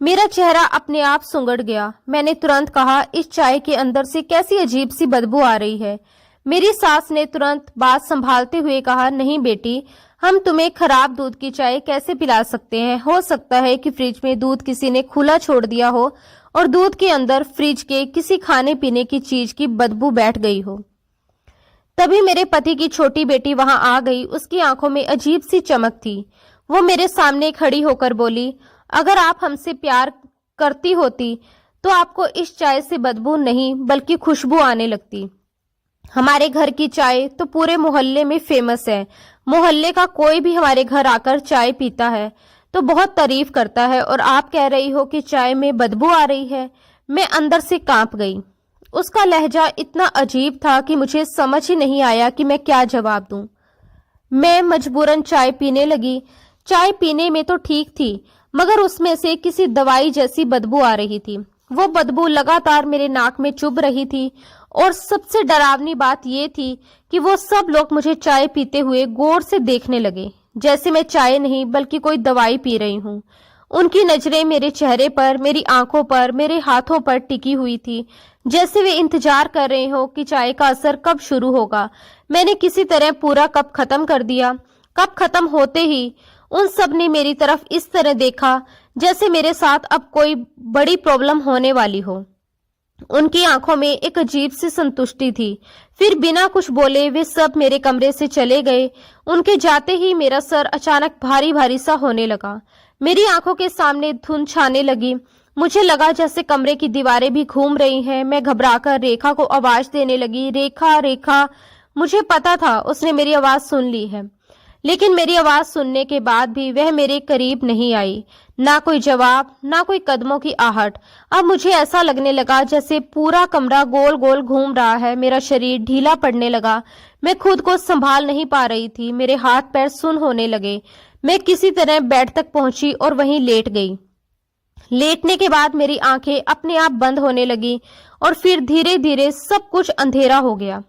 मेरा चेहरा अपने आप सुंगड़ गया। मैंने तुरंत कहा, इस चाय के अंदर से कैसी अजीब सी बदबू आ रही है। मेरी सास ने तुरंत बात संभालते हुए कहा, नहीं बेटी, हम तुम्हें खराब दूध की चाय कैसे पिला सकते हैं। हो सकता है कि फ्रिज में दूध किसी ने खुला छोड़ दिया हो और दूध के अंदर फ्रिज के किसी खाने पीने की चीज की बदबू बैठ गई हो। तभी मेरे पति की छोटी बेटी वहां आ गई। उसकी आंखों में अजीब सी चमक थी। वो मेरे सामने खड़ी होकर बोली, अगर आप हमसे प्यार करती होती तो आपको इस चाय से बदबू नहीं बल्कि खुशबू आने लगती। हमारे घर की चाय तो पूरे मोहल्ले में फेमस है। मोहल्ले का कोई भी हमारे घर आकर चाय पीता है तो बहुत तारीफ करता है, और आप कह रही हो कि चाय में बदबू आ रही है। मैं अंदर से कांप गई। उसका लहजा इतना अजीब था कि मुझे समझ ही नहीं आया कि मैं क्या जवाब दूं। मैं मजबूरन चाय पीने लगी। चाय पीने में तो ठीक थी, मगर उसमें से किसी दवाई जैसी बदबू आ रही थी। वो बदबू लगातार मेरे नाक में चुभ रही थी, और सबसे डरावनी बात ये थी कि वो सब लोग मुझे चाय पीते हुए गौर से देखने लगे, जैसे मैं चाय नहीं बल्कि कोई दवाई पी रही हूँ। उनकी नजरें मेरे चेहरे पर, मेरी आंखों पर, मेरे हाथों पर टिकी हुई थी, जैसे वे इंतजार कर रहे हो कि चाय का असर कब शुरू होगा। मैंने किसी तरह पूरा कप खत्म कर दिया। कप खत्म होते ही उन सब ने मेरी तरफ इस तरह देखा जैसे मेरे साथ अब कोई बड़ी प्रॉब्लम होने वाली हो। उनकी आंखों में एक अजीब सी संतुष्टि थी। फिर बिना कुछ बोले वे सब मेरे कमरे से चले गए। उनके जाते ही मेरा सर अचानक भारी भारी सा होने लगा। मेरी आंखों के सामने धुंध छाने लगी। मुझे लगा जैसे कमरे की दीवारें भी घूम रही हैं। मैं घबराकर रेखा को आवाज देने लगी, रेखा रेखा। मुझे पता था उसने मेरी आवाज सुन ली है, लेकिन मेरी आवाज सुनने के बाद भी वह मेरे करीब नहीं आई। ना कोई जवाब, ना कोई कदमों की आहट। अब मुझे ऐसा लगने लगा जैसे पूरा कमरा गोल गोल घूम रहा है। मेरा शरीर ढीला पड़ने लगा। मैं खुद को संभाल नहीं पा रही थी। मेरे हाथ पैर सुन्न होने लगे। मैं किसी तरह बेड तक पहुंची और वहीं लेट गई। लेटने के बाद मेरी आंखें अपने आप बंद होने लगी, और फिर धीरे धीरे सब कुछ अंधेरा हो गया।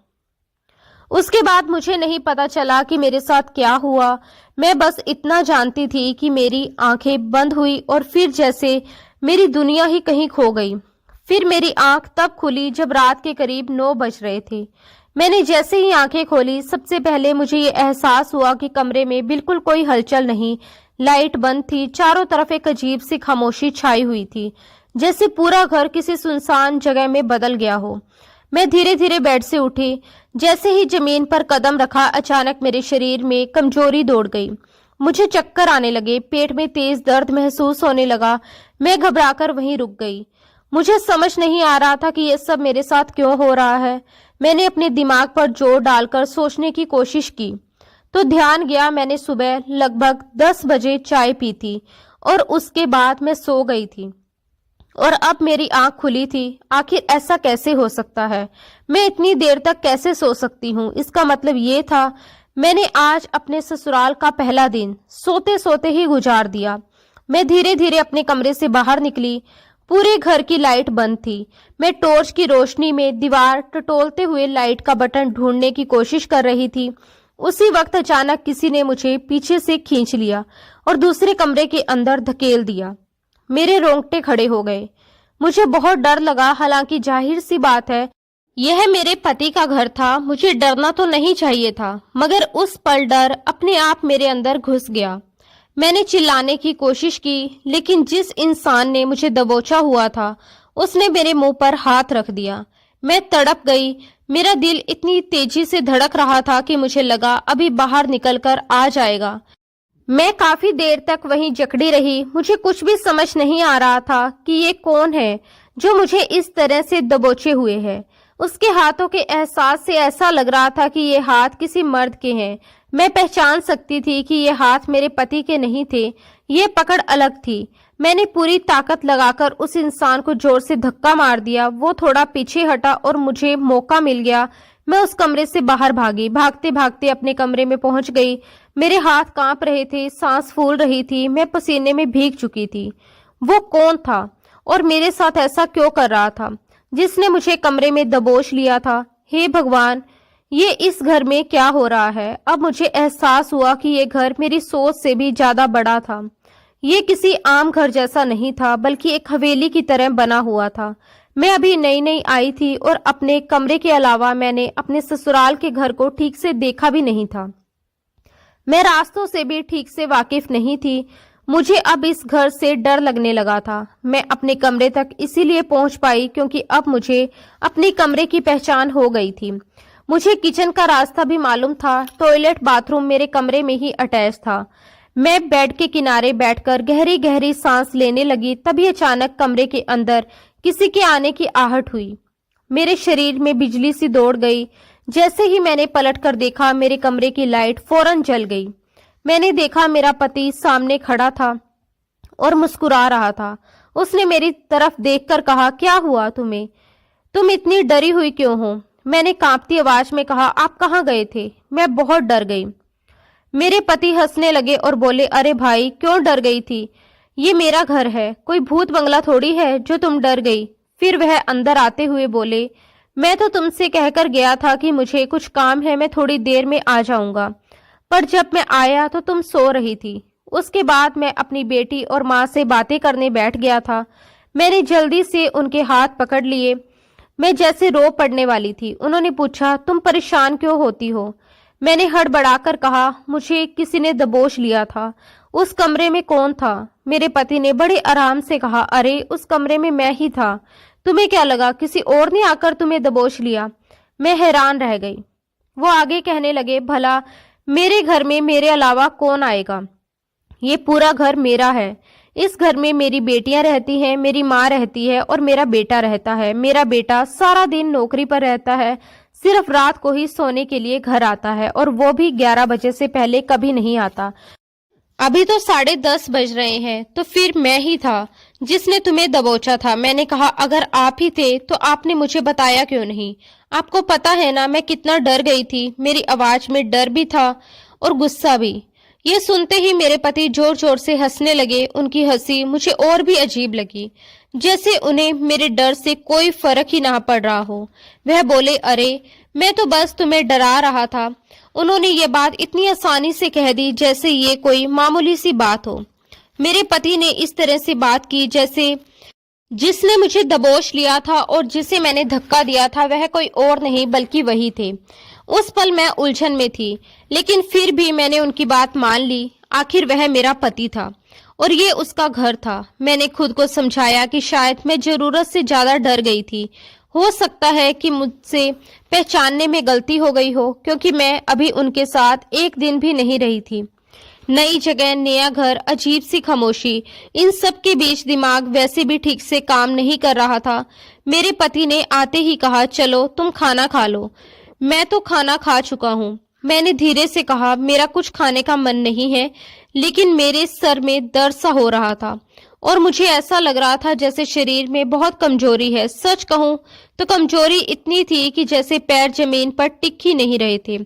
उसके बाद मुझे नहीं पता चला कि मेरे साथ क्या हुआ। मैं बस इतना जानती थी कि मेरी आंखें बंद हुई, और फिर जैसे मेरी दुनिया ही कहीं खो गई। फिर मेरी आंख तब खुली जब रात के करीब 9 बज रहे थे। मैंने जैसे ही आंखें खोली, सबसे पहले मुझे ये एहसास हुआ कि कमरे में बिल्कुल कोई हलचल नहीं। लाइट बंद थी। चारों तरफ एक अजीब सी खामोशी छाई हुई थी, जैसे पूरा घर किसी सुनसान जगह में बदल गया हो। मैं धीरे धीरे बेड से उठी। जैसे ही जमीन पर कदम रखा, अचानक मेरे शरीर में कमजोरी दौड़ गई। मुझे चक्कर आने लगे। पेट में तेज दर्द महसूस होने लगा। मैं घबराकर वहीं रुक गई। मुझे समझ नहीं आ रहा था कि यह सब मेरे साथ क्यों हो रहा है। मैंने अपने दिमाग पर जोर डालकर सोचने की कोशिश की तो ध्यान गया मैंने सुबह लगभग 10 बजे चाय पी थी, और उसके बाद मैं सो गई थी, और अब मेरी आंख खुली थी। आखिर ऐसा कैसे हो सकता है? मैं इतनी देर तक कैसे सो सकती हूँ? इसका मतलब ये था मैंने आज अपने ससुराल का पहला दिन सोते सोते ही गुजार दिया। मैं धीरे धीरे अपने कमरे से बाहर निकली। पूरे घर की लाइट बंद थी। मैं टॉर्च की रोशनी में दीवार टटोलते हुए लाइट का बटन ढूंढने की कोशिश कर रही थी। उसी वक्त अचानक किसी ने मुझे पीछे से खींच लिया और दूसरे कमरे के अंदर धकेल दिया। मेरे रोंगटे खड़े हो गए। मुझे बहुत डर लगा। हालांकि जाहिर सी बात है, यह मेरे पति का घर था, मुझे डरना तो नहीं चाहिए था, मगर उस पल डर अपने आप मेरे अंदर घुस गया। मैंने चिल्लाने की कोशिश की, लेकिन जिस इंसान ने मुझे दबोचा हुआ था उसने मेरे मुंह पर हाथ रख दिया। मैं तड़प गई। मेरा दिल इतनी तेजी से धड़क रहा था कि मुझे लगा अभी बाहर निकलकर आ जाएगा। मैं काफी देर तक वहीं जकड़ी रही। मुझे कुछ भी समझ नहीं आ रहा था कि ये कौन है जो मुझे इस तरह से दबोचे हुए है। उसके हाथों के एहसास से ऐसा लग रहा था कि ये हाथ किसी मर्द के हैं। मैं पहचान सकती थी कि ये हाथ मेरे पति के नहीं थे। ये पकड़ अलग थी। मैंने पूरी ताकत लगाकर उस इंसान को जोर से धक्का मार दिया। वो थोड़ा पीछे हटा और मुझे मौका मिल गया। मैं उस कमरे से बाहर भागी। भागते भागते अपने कमरे में पहुंच गई। मेरे हाथ कांप रहे थे, सांस फूल रही थी, मैं पसीने में भीग चुकी थी। वो कौन था और मेरे साथ ऐसा क्यों कर रहा था, जिसने मुझे कमरे में दबोच लिया था? हे भगवान, ये इस घर में क्या हो रहा है? अब मुझे एहसास हुआ कि ये घर मेरी सोच से भी ज्यादा बड़ा था। ये किसी आम घर जैसा नहीं था, बल्कि एक हवेली की तरह बना हुआ था। मैं अभी नई नई आई थी और अपने कमरे के अलावा मैंने अपने ससुराल के घर को ठीक से देखा भी नहीं था। मैं रास्तों से भी ठीक से वाकिफ नहीं थी। मुझे अब इस घर से डर लगने लगा था। मैं अपने कमरे तक इसीलिए पहुंच पाई क्योंकि अब मुझे अपने कमरे की पहचान हो गई थी। मुझे किचन का रास्ता भी मालूम था। टॉयलेट बाथरूम मेरे कमरे में ही अटैच था। मैं बेड के किनारे बैठकर गहरी गहरी सांस लेने लगी, तभी अचानक कमरे के अंदर किसी के आने की आहट हुई। मेरे शरीर में बिजली सी दौड़ गई। जैसे ही मैंने पलट कर देखा, मेरे कमरे की लाइट फौरन जल गई। मैंने देखा मेरा पति सामने खड़ा था और मुस्कुरा रहा था। उसने मेरी तरफ देखकर कहा, क्या हुआ तुम्हें? तुम इतनी डरी हुई क्यों हो? मैंने कांपती आवाज में कहा, आप कहाँ गए थे? मैं बहुत डर गई। मेरे पति हंसने लगे और बोले, अरे भाई, क्यों डर गई थी? ये मेरा घर है, कोई भूत बंगला थोड़ी है जो तुम डर गई। फिर वह अंदर आते हुए बोले, मैं तो तुमसे कहकर गया था कि मुझे कुछ काम है, मैं थोड़ी देर में आ जाऊंगा, पर जब मैं आया तो तुम सो रही थी। उसके बाद मैं अपनी बेटी और माँ से बातें करने बैठ गया था। मैंने जल्दी से उनके हाथ पकड़ लिए। मैं जैसे रो पड़ने वाली थी। उन्होंने पूछा, तुम परेशान क्यों होती हो? मैंने हड़बड़ाकर कहा, मुझे किसी ने दबोच लिया था। उस कमरे में कौन था? मेरे पति ने बड़े आराम से कहा, अरे उस कमरे में मैं ही था। तुम्हें क्या लगा किसी और ने आकर तुम्हें दबोच लिया? मैं हैरान रह गई। वो आगे कहने लगे, भला मेरे घर में मेरे अलावा कौन आएगा? ये पूरा घर मेरा है। इस घर में मेरी बेटियां रहती हैं, मेरी माँ रहती है और मेरा बेटा रहता है। मेरा बेटा सारा दिन नौकरी पर रहता है, सिर्फ रात को ही सोने के लिए घर आता है, और वो भी 11 बजे से पहले कभी नहीं आता। अभी तो 10:30 बज रहे हैं। तो फिर मैं ही था जिसने तुम्हें दबोचा था। मैंने कहा, अगर आप ही थे तो आपने मुझे बताया क्यों नहीं? आपको पता है ना मैं कितना डर गई थी। मेरी आवाज में डर भी था और गुस्सा भी। ये सुनते ही मेरे पति जोर जोर से हंसने लगे। उनकी हंसी मुझे और भी अजीब लगी, जैसे उन्हें मेरे डर से कोई फर्क ही ना पड़ रहा हो। वह बोले, अरे मैं तो बस तुम्हें डरा रहा था। उन्होंने ये बात इतनी आसानी से कह दी जैसे ये कोई मामूली सी बात हो। मेरे पति ने इस तरह से बात की जैसे जिसने मुझे दबोच लिया था और जिसे मैंने धक्का दिया था वह कोई और नहीं बल्कि वही थे। उस पल मैं उलझन में थी, लेकिन फिर भी मैंने उनकी बात मान ली। आखिर वह मेरा पति था और ये उसका घर था। मैंने खुद को समझाया कि शायद मैं जरूरत से ज्यादा डर गई थी। हो सकता है कि मुझसे पहचानने में गलती हो गई हो, क्योंकि मैं अभी उनके साथ एक दिन भी नहीं रही थी। नई जगह, नया घर, अजीब सी खामोशी, इन सब के बीच दिमाग वैसे भी ठीक से काम नहीं कर रहा था। मेरे पति ने आते ही कहा, चलो तुम खाना खा लो। मैं तो खाना खा चुका हूँ। मैंने धीरे से कहा, मेरा कुछ खाने का मन नहीं है, लेकिन मेरे सर में दर्द सा हो रहा था और मुझे ऐसा लग रहा था जैसे शरीर में बहुत कमजोरी है। सच कहूं तो कमजोरी इतनी थी कि जैसे पैर जमीन पर टिक ही नहीं रहे थे।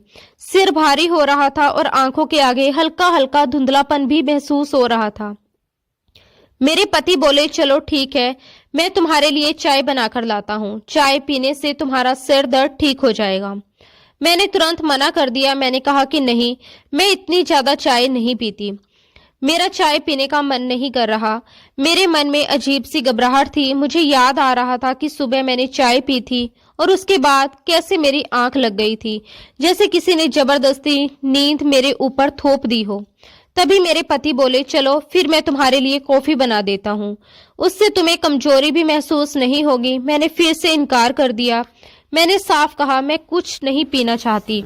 सिर भारी हो रहा था और आंखों के आगे हल्का हल्का धुंधलापन भी महसूस हो रहा था। मेरे पति बोले, चलो ठीक है, मैं तुम्हारे लिए चाय बनाकर लाता हूँ। चाय पीने से तुम्हारा सिर दर्द ठीक हो जाएगा। मैंने तुरंत मना कर दिया। मैंने कहा कि नहीं, मैं इतनी ज्यादा चाय नहीं पीती। मेरा चाय पीने का मन नहीं कर रहा। मेरे मन में अजीब सी घबराहट थी। मुझे याद आ रहा था कि सुबह मैंने चाय पी थी और उसके बाद कैसे मेरी आंख लग गई थी, जैसे किसी ने जबरदस्ती नींद मेरे ऊपर थोप दी हो। तभी मेरे पति बोले, चलो फिर मैं तुम्हारे लिए कॉफी बना देता हूँ, उससे तुम्हें कमजोरी भी महसूस नहीं होगी। मैंने फिर से इनकार कर दिया। मैंने साफ कहा, मैं कुछ नहीं पीना चाहती।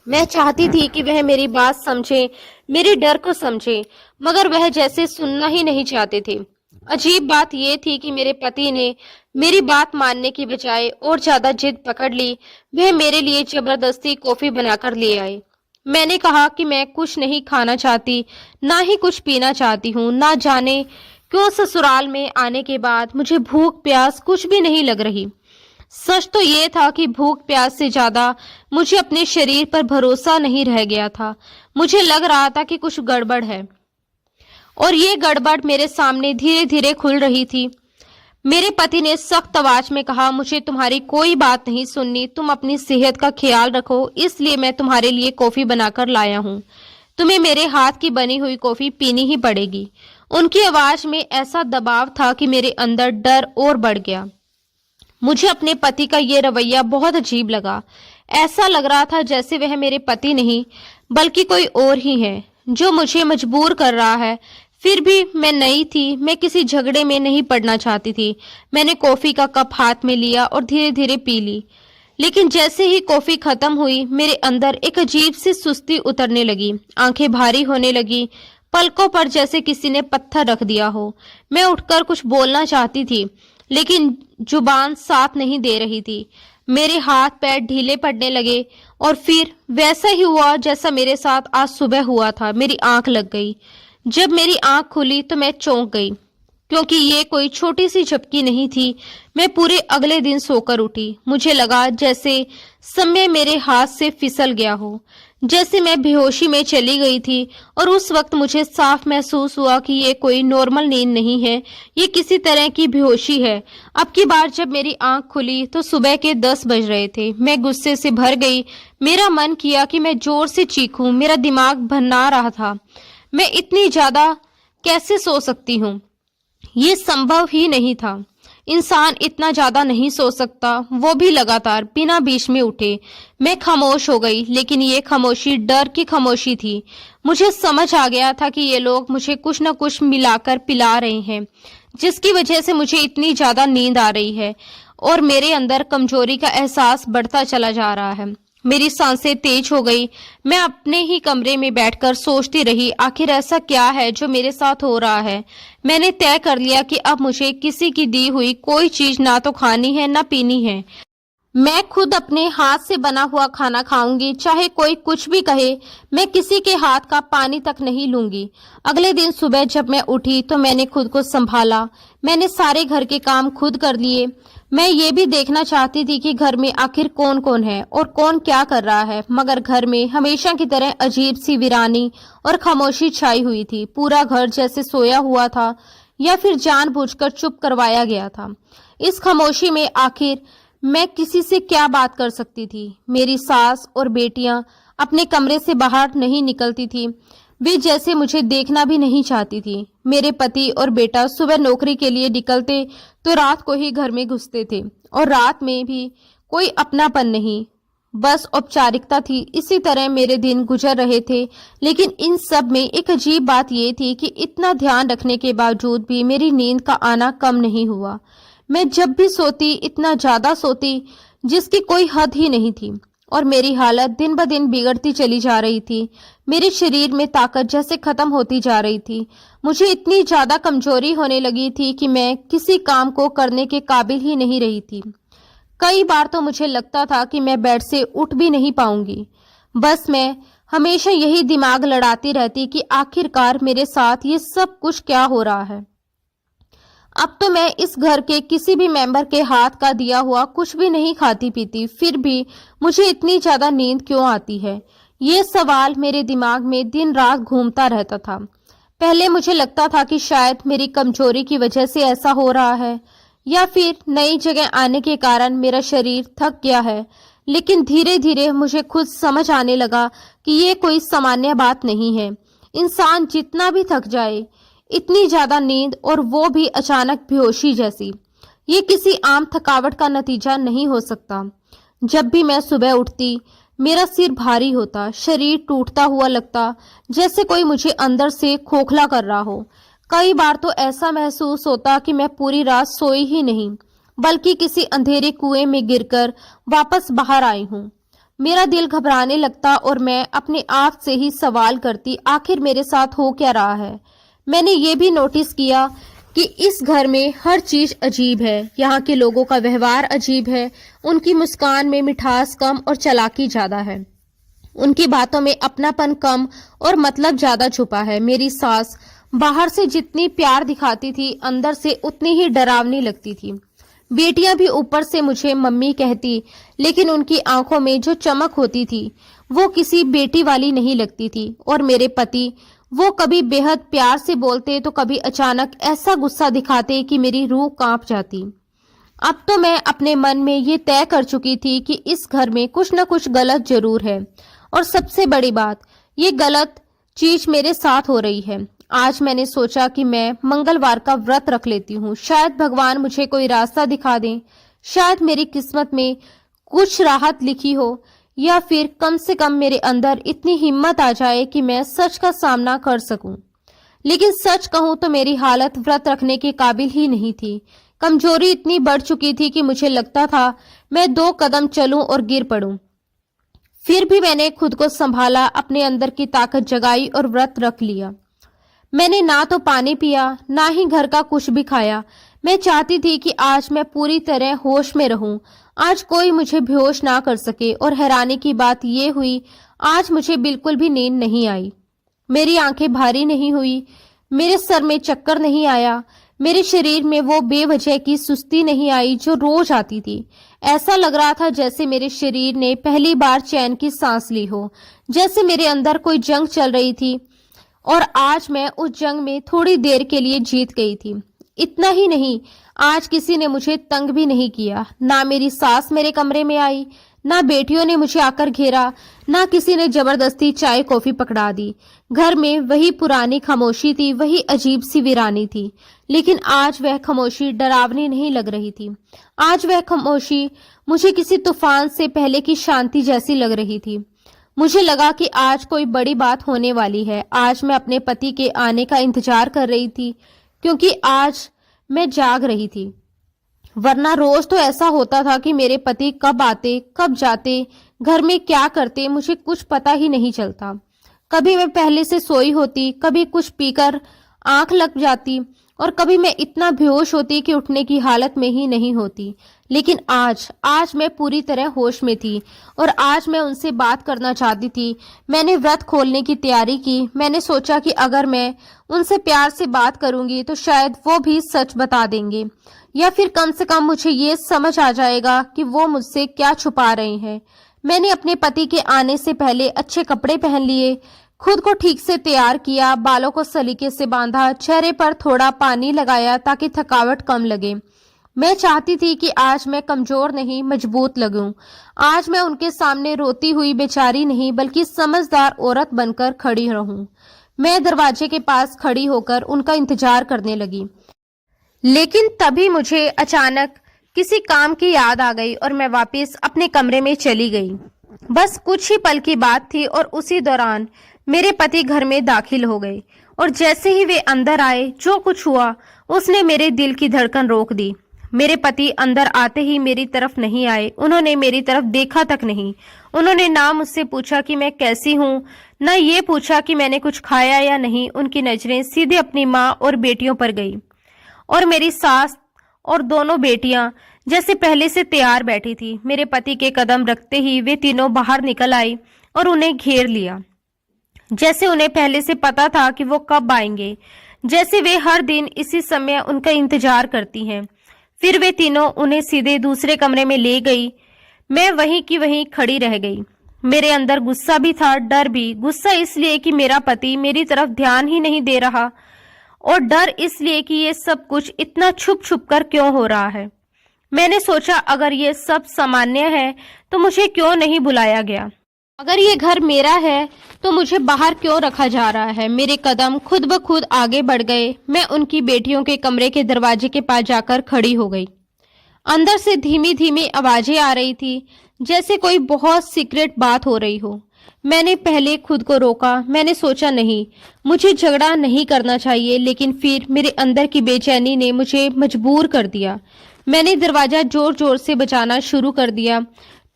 मैं चाहती थी कि वह मेरी बात समझे, मेरे डर को समझे, मगर वह जैसे सुनना ही नहीं चाहते थे। अजीब बात यह थी कि मेरे पति ने मेरी बात मानने की बजाय और ज्यादा जिद पकड़ ली। वह मेरे लिए जबरदस्ती कॉफी बनाकर ले आए। मैंने कहा कि मैं कुछ नहीं खाना चाहती, ना ही कुछ पीना चाहती हूँ। ना जाने क्यों ससुराल में आने के बाद मुझे भूख प्यास कुछ भी नहीं लग रही। सच तो ये था कि भूख प्यास से ज्यादा मुझे अपने शरीर पर भरोसा नहीं रह गया था। मुझे लग रहा था कि कुछ गड़बड़ है और ये गड़बड़ मेरे सामने धीरे धीरे खुल रही थी। मेरे पति ने सख्त आवाज में कहा, मुझे तुम्हारी कोई बात नहीं सुननी। तुम अपनी सेहत का ख्याल रखो, इसलिए मैं तुम्हारे लिए कॉफी बनाकर लाया हूँ। तुम्हें मेरे हाथ की बनी हुई कॉफी पीनी ही पड़ेगी। उनकी आवाज में ऐसा दबाव था कि मेरे अंदर डर और बढ़ गया। मुझे अपने पति का ये रवैया बहुत अजीब लगा। ऐसा लग रहा था जैसे वह मेरे पति नहीं बल्कि कोई और ही है जो मुझे मजबूर कर रहा है। फिर भी मैं नई थी, मैं किसी झगड़े में नहीं पड़ना चाहती थी। मैंने कॉफी का कप हाथ में लिया और धीरे धीरे पी ली। लेकिन जैसे ही कॉफी खत्म हुई, मेरे अंदर एक अजीब सी सुस्ती उतरने लगी, आंखें भारी होने लगी, पलकों पर जैसे किसी ने पत्थर रख दिया हो। मैं उठकर कुछ बोलना चाहती थी, लेकिन जुबान साथ नहीं दे रही थी। मेरे हाथ पैर ढीले पड़ने लगे और फिर वैसा ही हुआ जैसा मेरे साथ आज सुबह हुआ था। मेरी आंख लग गई। जब मेरी आंख खुली तो मैं चौंक गई, क्योंकि ये कोई छोटी सी झपकी नहीं थी। मैं पूरे अगले दिन सोकर उठी। मुझे लगा जैसे समय मेरे हाथ से फिसल गया हो, जैसे मैं बेहोशी में चली गई थी। और उस वक्त मुझे साफ महसूस हुआ कि ये कोई नॉर्मल नींद नहीं है, ये किसी तरह की बेहोशी है। अब की बार जब मेरी आंख खुली तो सुबह के 10 बज रहे थे। मैं गुस्से से भर गई। मेरा मन किया कि मैं जोर से चीखूं। मेरा दिमाग भन्ना रहा था। मैं इतनी ज्यादा कैसे सो सकती हूँ? ये संभव ही नहीं था। इंसान इतना ज्यादा नहीं सो सकता, वो भी लगातार बिना बीच में उठे। मैं खामोश हो गई, लेकिन ये खामोशी डर की खामोशी थी। मुझे समझ आ गया था कि ये लोग मुझे कुछ न कुछ मिलाकर पिला रहे हैं, जिसकी वजह से मुझे इतनी ज्यादा नींद आ रही है और मेरे अंदर कमजोरी का एहसास बढ़ता चला जा रहा है। मेरी सांसें तेज हो गई। मैं अपने ही कमरे में बैठकर सोचती रही, आखिर ऐसा क्या है जो मेरे साथ हो रहा है। मैंने तय कर लिया कि अब मुझे किसी की दी हुई कोई चीज ना तो खानी है ना पीनी है। मैं खुद अपने हाथ से बना हुआ खाना खाऊंगी, चाहे कोई कुछ भी कहे। मैं किसी के हाथ का पानी तक नहीं लूंगी। अगले दिन सुबह जब मैं उठी तो मैंने खुद को संभाला। मैंने सारे घर के काम खुद कर लिए। मैं ये भी देखना चाहती थी कि घर में आखिर कौन कौन है और कौन क्या कर रहा है, मगर घर में हमेशा की तरह अजीब सी वीरानी और खामोशी छाई हुई थी। पूरा घर जैसे सोया हुआ था या फिर जानबूझकर चुप करवाया गया था। इस खामोशी में आखिर मैं किसी से क्या बात कर सकती थी? मेरी सास और बेटियां अपने कमरे से बाहर नहीं निकलती थी। वे जैसे मुझे देखना भी नहीं चाहती थी। मेरे पति और बेटा सुबह नौकरी के लिए निकलते तो रात को ही घर में घुसते थे, और रात में भी कोई अपनापन नहीं, बस औपचारिकता थी। इसी तरह मेरे दिन गुजर रहे थे। लेकिन इन सब में एक अजीब बात यह थी कि इतना ध्यान रखने के बावजूद भी मेरी नींद का आना कम नहीं हुआ। मैं जब भी सोती इतना ज्यादा सोती जिसकी कोई हद ही नहीं थी, और मेरी हालत दिन ब दिन बिगड़ती चली जा रही थी। मेरे शरीर में ताकत जैसे खत्म होती जा रही थी। मुझे इतनी ज्यादा कमजोरी होने लगी थी कि मैं किसी काम को करने के काबिल ही नहीं रही थी। कई बार तो मुझे लगता था कि मैं बेड से उठ भी नहीं पाऊंगी। बस मैं हमेशा यही दिमाग लड़ाती रहती कि आखिरकार मेरे साथ ये सब कुछ क्या हो रहा है। अब तो मैं इस घर के किसी भी मेंबर के हाथ का दिया हुआ कुछ भी नहीं खाती पीती, फिर भी मुझे इतनी ज्यादा नींद क्यों आती है? ये सवाल मेरे दिमाग में दिन रात घूमता रहता था। पहले मुझे लगता था कि शायद मेरी कमजोरी की वजह से ऐसा हो रहा है, या फिर नई जगह आने के कारण मेरा शरीर थक गया है। लेकिन धीरे धीरे मुझे खुद समझ आने लगा कि ये कोई सामान्य बात नहीं है। इंसान जितना भी थक जाए, इतनी ज्यादा नींद और वो भी अचानक बेहोशी जैसी, ये किसी आम थकावट का नतीजा नहीं हो सकता। जब भी मैं सुबह उठती, मेरा सिर भारी होता, शरीर टूटता हुआ लगता, जैसे कोई मुझे अंदर से खोखला कर रहा हो। कई बार तो ऐसा महसूस होता कि मैं पूरी रात सोई ही नहीं, बल्कि किसी अंधेरे कुएं में गिरकर वापस बाहर आई हूँ। मेरा दिल घबराने लगता और मैं अपने आप से ही सवाल करती, आखिर मेरे साथ हो क्या रहा है? मैंने ये भी नोटिस किया कि इस घर में हर चीज अजीब है। यहाँ के लोगों का व्यवहार अजीब है। उनकी मुस्कान में मिठास कम और चालाकी ज्यादा है। उनकी बातों में अपनापन कम और मतलब ज्यादा छुपा है। मेरी सास बाहर से जितनी प्यार दिखाती थी, अंदर से उतनी ही डरावनी लगती थी। बेटियां भी ऊपर से मुझे मम्मी कहती, लेकिन उनकी आंखों में जो चमक होती थी वो किसी बेटी वाली नहीं लगती थी। और मेरे पति, वो कभी बेहद प्यार से बोलते तो कभी अचानक ऐसा गुस्सा दिखाते कि मेरी रूह कांप जाती। अब तो मैं अपने मन में ये तय कर चुकी थी कि इस घर में कुछ न कुछ गलत जरूर है, और सबसे बड़ी बात, ये गलत चीज मेरे साथ हो रही है। आज मैंने सोचा कि मैं मंगलवार का व्रत रख लेती हूँ। शायद भगवान मुझे कोई रास्ता दिखा दें, शायद मेरी किस्मत में कुछ राहत लिखी हो, या फिर कम से कम मेरे अंदर इतनी हिम्मत आ जाए कि मैं सच का सामना कर सकूं। लेकिन सच कहूं तो मेरी हालत व्रत रखने के काबिल ही नहीं थी। कमजोरी इतनी बढ़ चुकी थी कि मुझे लगता था मैं 2 कदम चलूं और गिर पड़ूं। फिर भी मैंने खुद को संभाला, अपने अंदर की ताकत जगाई और व्रत रख लिया। मैंने ना तो पानी पिया, ना ही घर का कुछ भी खाया। मैं चाहती थी कि आज मैं पूरी तरह होश में रहूं, आज कोई मुझे बेहोश ना कर सके। और हैरानी की बात यह हुई, आज मुझे बिल्कुल भी नींद नहीं आई। मेरी आंखें भारी नहीं हुई, मेरे सर में चक्कर नहीं आया, मेरे शरीर में वो बेवजह की सुस्ती नहीं आई जो रोज आती थी। ऐसा लग रहा था जैसे मेरे शरीर ने पहली बार चैन की सांस ली हो, जैसे मेरे अंदर कोई जंग चल रही थी और आज मैं उस जंग में थोड़ी देर के लिए जीत गई थी। इतना ही नहीं, आज किसी ने मुझे तंग भी नहीं किया। ना मेरी सास मेरे कमरे में आई, ना बेटियों ने मुझे आकर घेरा, ना किसी ने जबरदस्ती चाय कॉफी पकड़ा दी। घर में वही पुरानी खामोशी थी, वही अजीब सी वीरानी थी। लेकिन आज वह खामोशी डरावनी नहीं लग रही थी। आज वह खामोशी मुझे किसी तूफान से पहले की शांति जैसी लग रही थी। मुझे लगा कि आज कोई बड़ी बात होने वाली है। आज मैं अपने पति के आने का इंतजार कर रही थी, क्योंकि आज मैं जाग रही थी। वरना रोज तो ऐसा होता था कि मेरे पति कब आते, कब जाते, घर में क्या करते, मुझे कुछ पता ही नहीं चलता। कभी मैं पहले से सोई होती, कभी कुछ पीकर आंख लग जाती और कभी मैं इतना बेहोश होती कि उठने की हालत में ही नहीं होती। लेकिन आज मैं पूरी तरह होश में थी और आज मैं उनसे बात करना चाहती थी। मैंने व्रत खोलने की तैयारी की। मैंने सोचा कि अगर मैं उनसे प्यार से बात करूंगी तो शायद वो भी सच बता देंगे, या फिर कम से कम मुझे ये समझ आ जाएगा कि वो मुझसे क्या छुपा रहे हैं। मैंने अपने पति के आने से पहले अच्छे कपड़े पहन लिए, खुद को ठीक से तैयार किया, बालों को सलीके से बांधा, चेहरे पर थोड़ा पानी लगाया ताकि थकावट कम लगे। मैं चाहती थी कि आज मैं कमजोर नहीं, मजबूत लगूं। आज मैं उनके सामने रोती हुई बेचारी नहीं, बल्कि समझदार औरत बनकर खड़ी रहूं। मैं दरवाजे के पास खड़ी होकर उनका इंतजार करने लगी। लेकिन तभी मुझे अचानक किसी काम की याद आ गई और मैं वापस अपने कमरे में चली गई। बस कुछ ही पल की बात थी और उसी दौरान मेरे पति घर में दाखिल हो गए और जैसे ही वे अंदर आए, जो कुछ हुआ उसने मेरे दिल की धड़कन रोक दी। मेरे पति अंदर आते ही मेरी तरफ नहीं आए, उन्होंने मेरी तरफ देखा तक नहीं। उन्होंने ना मुझसे पूछा कि मैं कैसी हूँ, न ये पूछा कि मैंने कुछ खाया या नहीं। उनकी नजरें सीधे अपनी माँ और बेटियों पर गई और मेरी सास और दोनों बेटियां जैसे पहले से तैयार बैठी थी। मेरे पति के कदम रखते ही वे तीनों बाहर निकल आई और उन्हें घेर लिया, जैसे उन्हें पहले से पता था कि वो कब आएंगे, जैसे वे हर दिन इसी समय उनका इंतजार करती हैं। फिर वे तीनों उन्हें सीधे दूसरे कमरे में ले गई। मैं वहीं की वहीं खड़ी रह गई। मेरे अंदर गुस्सा भी था, डर भी। गुस्सा इसलिए कि मेरा पति मेरी तरफ ध्यान ही नहीं दे रहा, और डर इसलिए कि ये सब कुछ इतना छुप छुप कर क्यों हो रहा है। मैंने सोचा अगर ये सब सामान्य है तो मुझे क्यों नहीं बुलाया गया। अगर ये घर मेरा है तो मुझे बाहर क्यों रखा जा रहा है। मेरे कदम खुद ब खुद आगे बढ़ गए। मैं उनकी बेटियों के कमरे के दरवाजे के पास जाकर खड़ी हो गई। अंदर से धीमी धीमी आवाजें आ रही थी, जैसे कोई बहुत सीक्रेट बात हो रही हो। मैंने पहले खुद को रोका। मैंने सोचा नहीं, मुझे झगड़ा नहीं करना चाहिए, लेकिन फिर मेरे अंदर की बेचैनी ने मुझे मजबूर कर दिया। मैंने दरवाजा जोर जोर से बजाना शुरू कर दिया।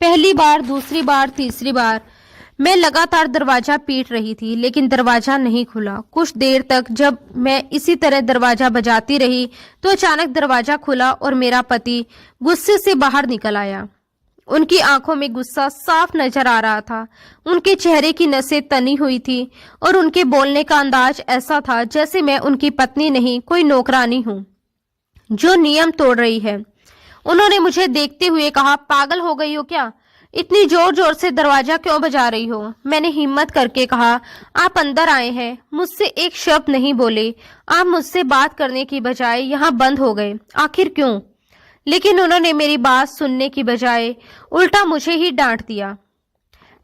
पहली बार, दूसरी बार, तीसरी बार मैं लगातार दरवाजा पीट रही थी, लेकिन दरवाजा नहीं खुला। कुछ देर तक जब मैं इसी तरह दरवाजा बजाती रही तो अचानक दरवाजा खुला और मेरा पति गुस्से से बाहर निकल आया। उनकी आंखों में गुस्सा साफ नजर आ रहा था। उनके चेहरे की नसें तनी हुई थी और उनके बोलने का अंदाज ऐसा था जैसे मैं उनकी पत्नी नहीं, कोई नौकरानी हूं जो नियम तोड़ रही है। उन्होंने मुझे देखते हुए कहा, पागल हो गई हो क्या? इतनी जोर जोर से दरवाजा क्यों बजा रही हो? मैंने हिम्मत करके कहा, आप अंदर आए हैं। मुझसे एक शब्द नहीं बोले। आप मुझसे बात करने की बजाय यहाँ बंद हो गए। आखिर क्यों? लेकिन उन्होंने मेरी बात सुनने की बजाय उल्टा मुझे ही डांट दिया।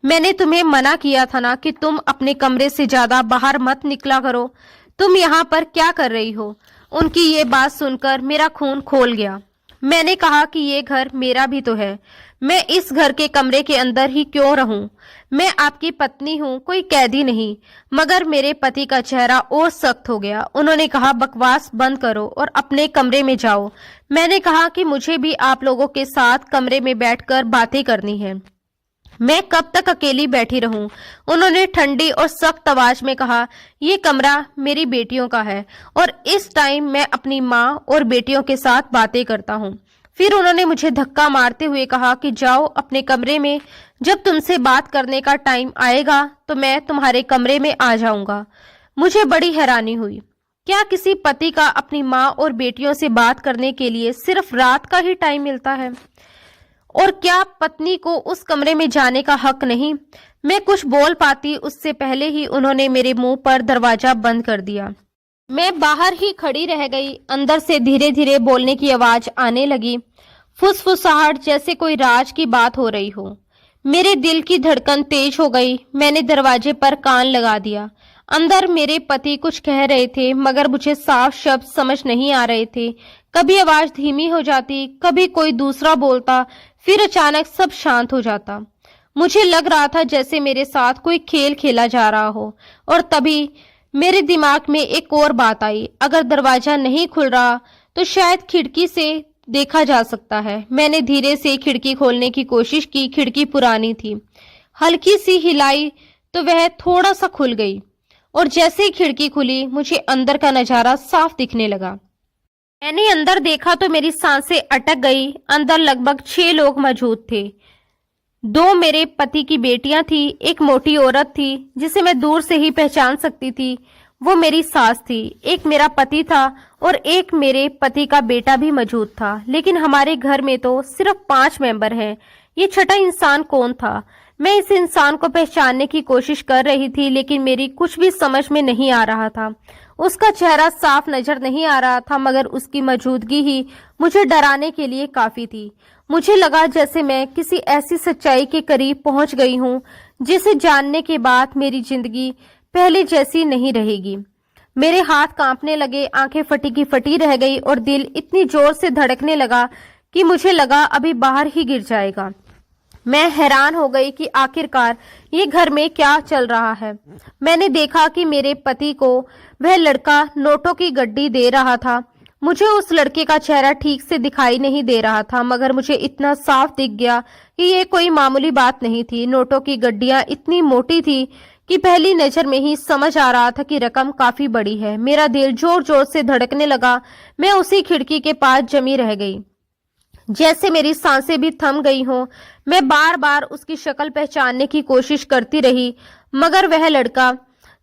मैंने तुम्हें मना किया था ना कि तुम अपने कमरे से ज्यादा बाहर मत निकला करो। तुम यहाँ पर क्या कर रही हो? उनकी ये बात सुनकर मेरा खून खोल गया। मैंने कहा कि ये घर मेरा भी तो है। मैं इस घर के कमरे के अंदर ही क्यों रहूं? मैं आपकी पत्नी हूं, कोई कैदी नहीं। मगर मेरे पति का चेहरा और सख्त हो गया। उन्होंने कहा, बकवास बंद करो और अपने कमरे में जाओ। मैंने कहा कि मुझे भी आप लोगों के साथ कमरे में बैठकर बातें करनी है। मैं कब तक अकेली बैठी रहूं? उन्होंने ठंडी और सख्त आवाज में कहा, ये कमरा मेरी बेटियों का है और इस टाइम मैं अपनी माँ और बेटियों के साथ बातें करता हूँ। फिर उन्होंने मुझे धक्का मारते हुए कहा कि जाओ अपने कमरे में, जब तुमसे बात करने का टाइम आएगा तो मैं तुम्हारे कमरे में आ जाऊंगा। मुझे बड़ी हैरानी हुई। क्या किसी पति का अपनी माँ और बेटियों से बात करने के लिए सिर्फ रात का ही टाइम मिलता है? और क्या पत्नी को उस कमरे में जाने का हक नहीं? मैं कुछ बोल पाती उससे पहले ही उन्होंने मेरे मुंह पर दरवाजा बंद कर दिया। मैं बाहर ही खड़ी रह गई। अंदर से धीरे धीरे बोलने की आवाज आने लगी, फुसफुसाहट, जैसे कोई राज की बात हो रही हो। मेरे दिल की धड़कन तेज हो गई। मैंने दरवाजे पर कान लगा दिया। अंदर मेरे पति कुछ कह रहे थे मगर मुझे साफ शब्द समझ नहीं आ रहे थे। कभी आवाज धीमी हो जाती, कभी कोई दूसरा बोलता, फिर अचानक सब शांत हो जाता। मुझे लग रहा था जैसे मेरे साथ कोई खेल खेला जा रहा हो। और तभी मेरे दिमाग में एक और बात आई, अगर दरवाजा नहीं खुल रहा तो शायद खिड़की से देखा जा सकता है। मैंने धीरे से खिड़की खोलने की कोशिश की। खिड़की पुरानी थी। हल्की सी हिलाई तो वह थोड़ा सा खुल गई और जैसे ही खिड़की खुली मुझे अंदर का नजारा साफ दिखने लगा। मैंने अंदर देखा तो मेरी सांसें अटक गई। अंदर लगभग 6 लोग मौजूद थे। 2 मेरे पति की बेटियां थी, एक मोटी औरत थी जिसे मैं दूर से ही पहचान सकती थी, वो मेरी सास थी। एक मेरा पति था और एक मेरे पति का बेटा भी मौजूद था। लेकिन हमारे घर में तो सिर्फ 5 मेंबर हैं। ये छठा इंसान कौन था? मैं इस इंसान को पहचानने की कोशिश कर रही थी लेकिन मेरी कुछ भी समझ में नहीं आ रहा था। उसका चेहरा साफ नजर नहीं आ रहा था मगर उसकी मौजूदगी ही मुझे डराने के लिए काफी थी। मुझे लगा जैसे मैं किसी ऐसी सच्चाई के करीब पहुंच गई हूं जिसे जानने के बाद मेरी जिंदगी पहले जैसी नहीं रहेगी। मेरे हाथ कांपने लगे, आंखें फटी की फटी रह गई और दिल इतनी जोर से धड़कने लगा कि मुझे लगा अभी बाहर ही गिर जाएगा। मैं हैरान हो गई कि आखिरकार ये घर में क्या चल रहा है। मैंने देखा कि मेरे पति को वह लड़का नोटों की गड्डी दे रहा था। मुझे उस लड़के का चेहरा ठीक से दिखाई नहीं दे रहा था मगर मुझे इतना साफ दिख गया कि ये कोई मामूली बात नहीं थी। नोटों की गड्डियां इतनी मोटी थी कि पहली नजर में ही समझ आ रहा था कि रकम काफी बड़ी है। मेरा दिल जोर जोर से धड़कने लगा। मैं उसी खिड़की के पास जमी रह गई, जैसे मेरी सांसें भी थम गई हों। मैं बार बार उसकी शक्ल पहचानने की कोशिश करती रही मगर वह लड़का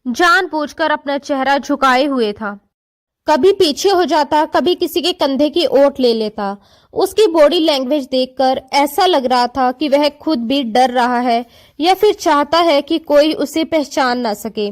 जानबूझकर अपना चेहरा झुकाए हुए था। कभी पीछे हो जाता, कभी किसी के कंधे की ओट ले लेता। उसकी बॉडी लैंग्वेज देखकर ऐसा लग रहा था कि वह खुद भी डर रहा है या फिर चाहता है कि कोई उसे पहचान ना सके।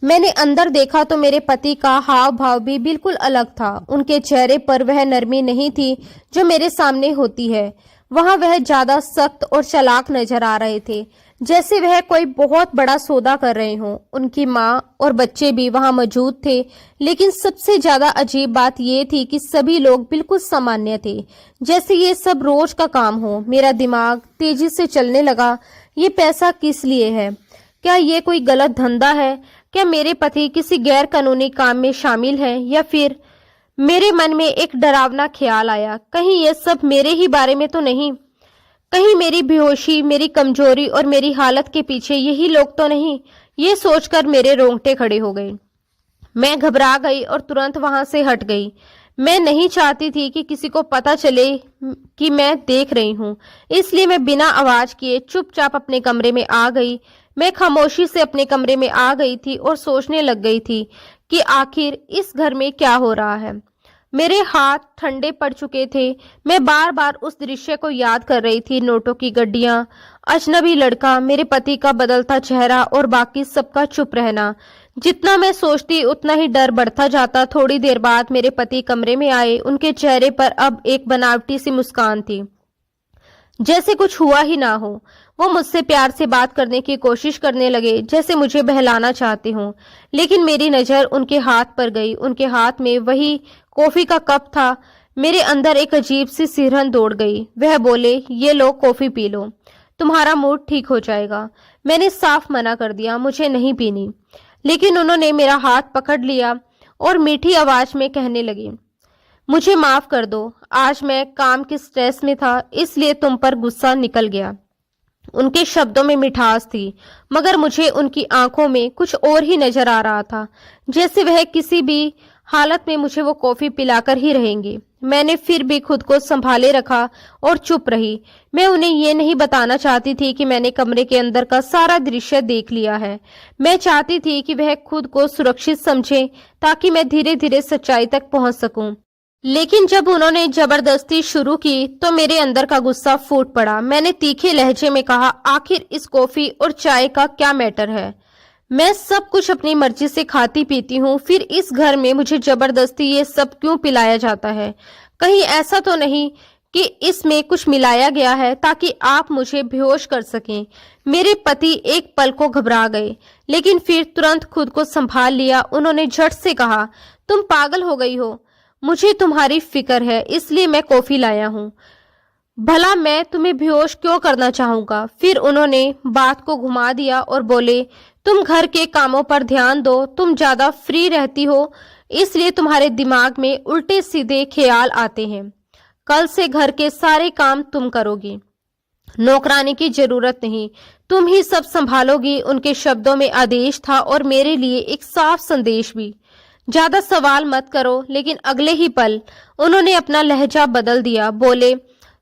मैंने अंदर देखा तो मेरे पति का हाव भाव भी बिल्कुल अलग था। उनके चेहरे पर वह नरमी नहीं थी जो मेरे सामने होती है। वहां वह ज्यादा सख्त और चालाक नजर आ रहे थे, जैसे वह कोई बहुत बड़ा सौदा कर रहे हों। उनकी माँ और बच्चे भी वहां मौजूद थे, लेकिन सबसे ज्यादा अजीब बात यह थी कि सभी लोग बिल्कुल सामान्य थे, जैसे ये सब रोज का काम हो। मेरा दिमाग तेजी से चलने लगा। ये पैसा किस लिए है? क्या ये कोई गलत धंधा है? क्या मेरे पति किसी गैर कानूनी काम में शामिल हैं? या फिर मेरे मन में एक डरावना ख्याल आया, कहीं ये सब मेरे ही बारे में तो नहीं? कहीं मेरी बेहोशी, मेरी कमजोरी और मेरी हालत के पीछे यही लोग तो नहीं? ये सोचकर मेरे रोंगटे खड़े हो गए। मैं घबरा गई और तुरंत वहां से हट गई। मैं नहीं चाहती थी कि किसी को पता चले कि मैं देख रही हूँ, इसलिए मैं बिना आवाज किए चुपचाप अपने कमरे में आ गई। मैं खामोशी से अपने कमरे में आ गई थी और सोचने लग गई थी कि आखिर इस घर में क्या हो रहा है। मेरे हाथ ठंडे पड़ चुके थे। मैं बार बार उस दृश्य को याद कर रही थी, नोटों की गड्डियां, अजनबी लड़का, मेरे पति का बदलता चेहरा और बाकी सबका चुप रहना। जितना मैं सोचती उतना ही डर बढ़ता जाता। थोड़ी देर बाद मेरे पति कमरे में आए। उनके चेहरे पर अब एक बनावटी सी मुस्कान थी, जैसे कुछ हुआ ही ना हो। वो मुझसे प्यार से बात करने की कोशिश करने लगे, जैसे मुझे बहलाना चाहते हों। लेकिन मेरी नजर उनके हाथ पर गई। उनके हाथ में वही कॉफी का कप था। मेरे अंदर एक अजीब सी सिरहन दौड़ गई। वह बोले, ये लो कॉफी पी लो, तुम्हारा मूड ठीक हो जाएगा। मैंने साफ मना कर दिया, मुझे नहीं पीनी। लेकिन उन्होंने मेरा हाथ पकड़ लिया और मीठी आवाज में कहने लगी, मुझे माफ कर दो, आज मैं काम के स्ट्रेस में था, इसलिए तुम पर गुस्सा निकल गया। उनके शब्दों में मिठास थी, मगर मुझे उनकी आंखों में कुछ और ही नजर आ रहा था, जैसे वह किसी भी हालत में मुझे वो कॉफी पिलाकर ही रहेंगे। मैंने फिर भी खुद को संभाले रखा और चुप रही। मैं उन्हें ये नहीं बताना चाहती थी कि मैंने कमरे के अंदर का सारा दृश्य देख लिया है। मैं चाहती थी कि वह खुद को सुरक्षित समझे ताकि मैं धीरे धीरे सच्चाई तक पहुंच सकूं। लेकिन जब उन्होंने जबरदस्ती शुरू की तो मेरे अंदर का गुस्सा फूट पड़ा। मैंने तीखे लहजे में कहा, आखिर इस कॉफी और चाय का क्या मैटर है? मैं सब कुछ अपनी मर्जी से खाती पीती हूँ, फिर इस घर में मुझे जबरदस्ती ये सब क्यों पिलाया जाता है? कहीं ऐसा तो नहीं कि इसमें कुछ मिलाया गया है ताकि आप मुझे बेहोश कर सकें? मेरे पति एक पल को घबरा गए, लेकिन फिर तुरंत खुद को संभाल लिया। उन्होंने झट से कहा, तुम पागल हो गई हो, मुझे तुम्हारी फिक्र है, इसलिए मैं कॉफी लाया हूँ। भला मैं तुम्हें बेहोश क्यों करना चाहूंगा? फिर उन्होंने बात को घुमा दिया और बोले, तुम घर के कामों पर ध्यान दो, तुम ज्यादा फ्री रहती हो, इसलिए तुम्हारे दिमाग में उल्टे सीधे ख्याल आते हैं। कल से घर के सारे काम तुम करोगी, नौकरानी की जरूरत नहीं, तुम ही सब संभालोगी। उनके शब्दों में आदेश था और मेरे लिए एक साफ संदेश भी। ज्यादा सवाल मत करो। लेकिन अगले ही पल उन्होंने अपना लहजा बदल दिया। बोले,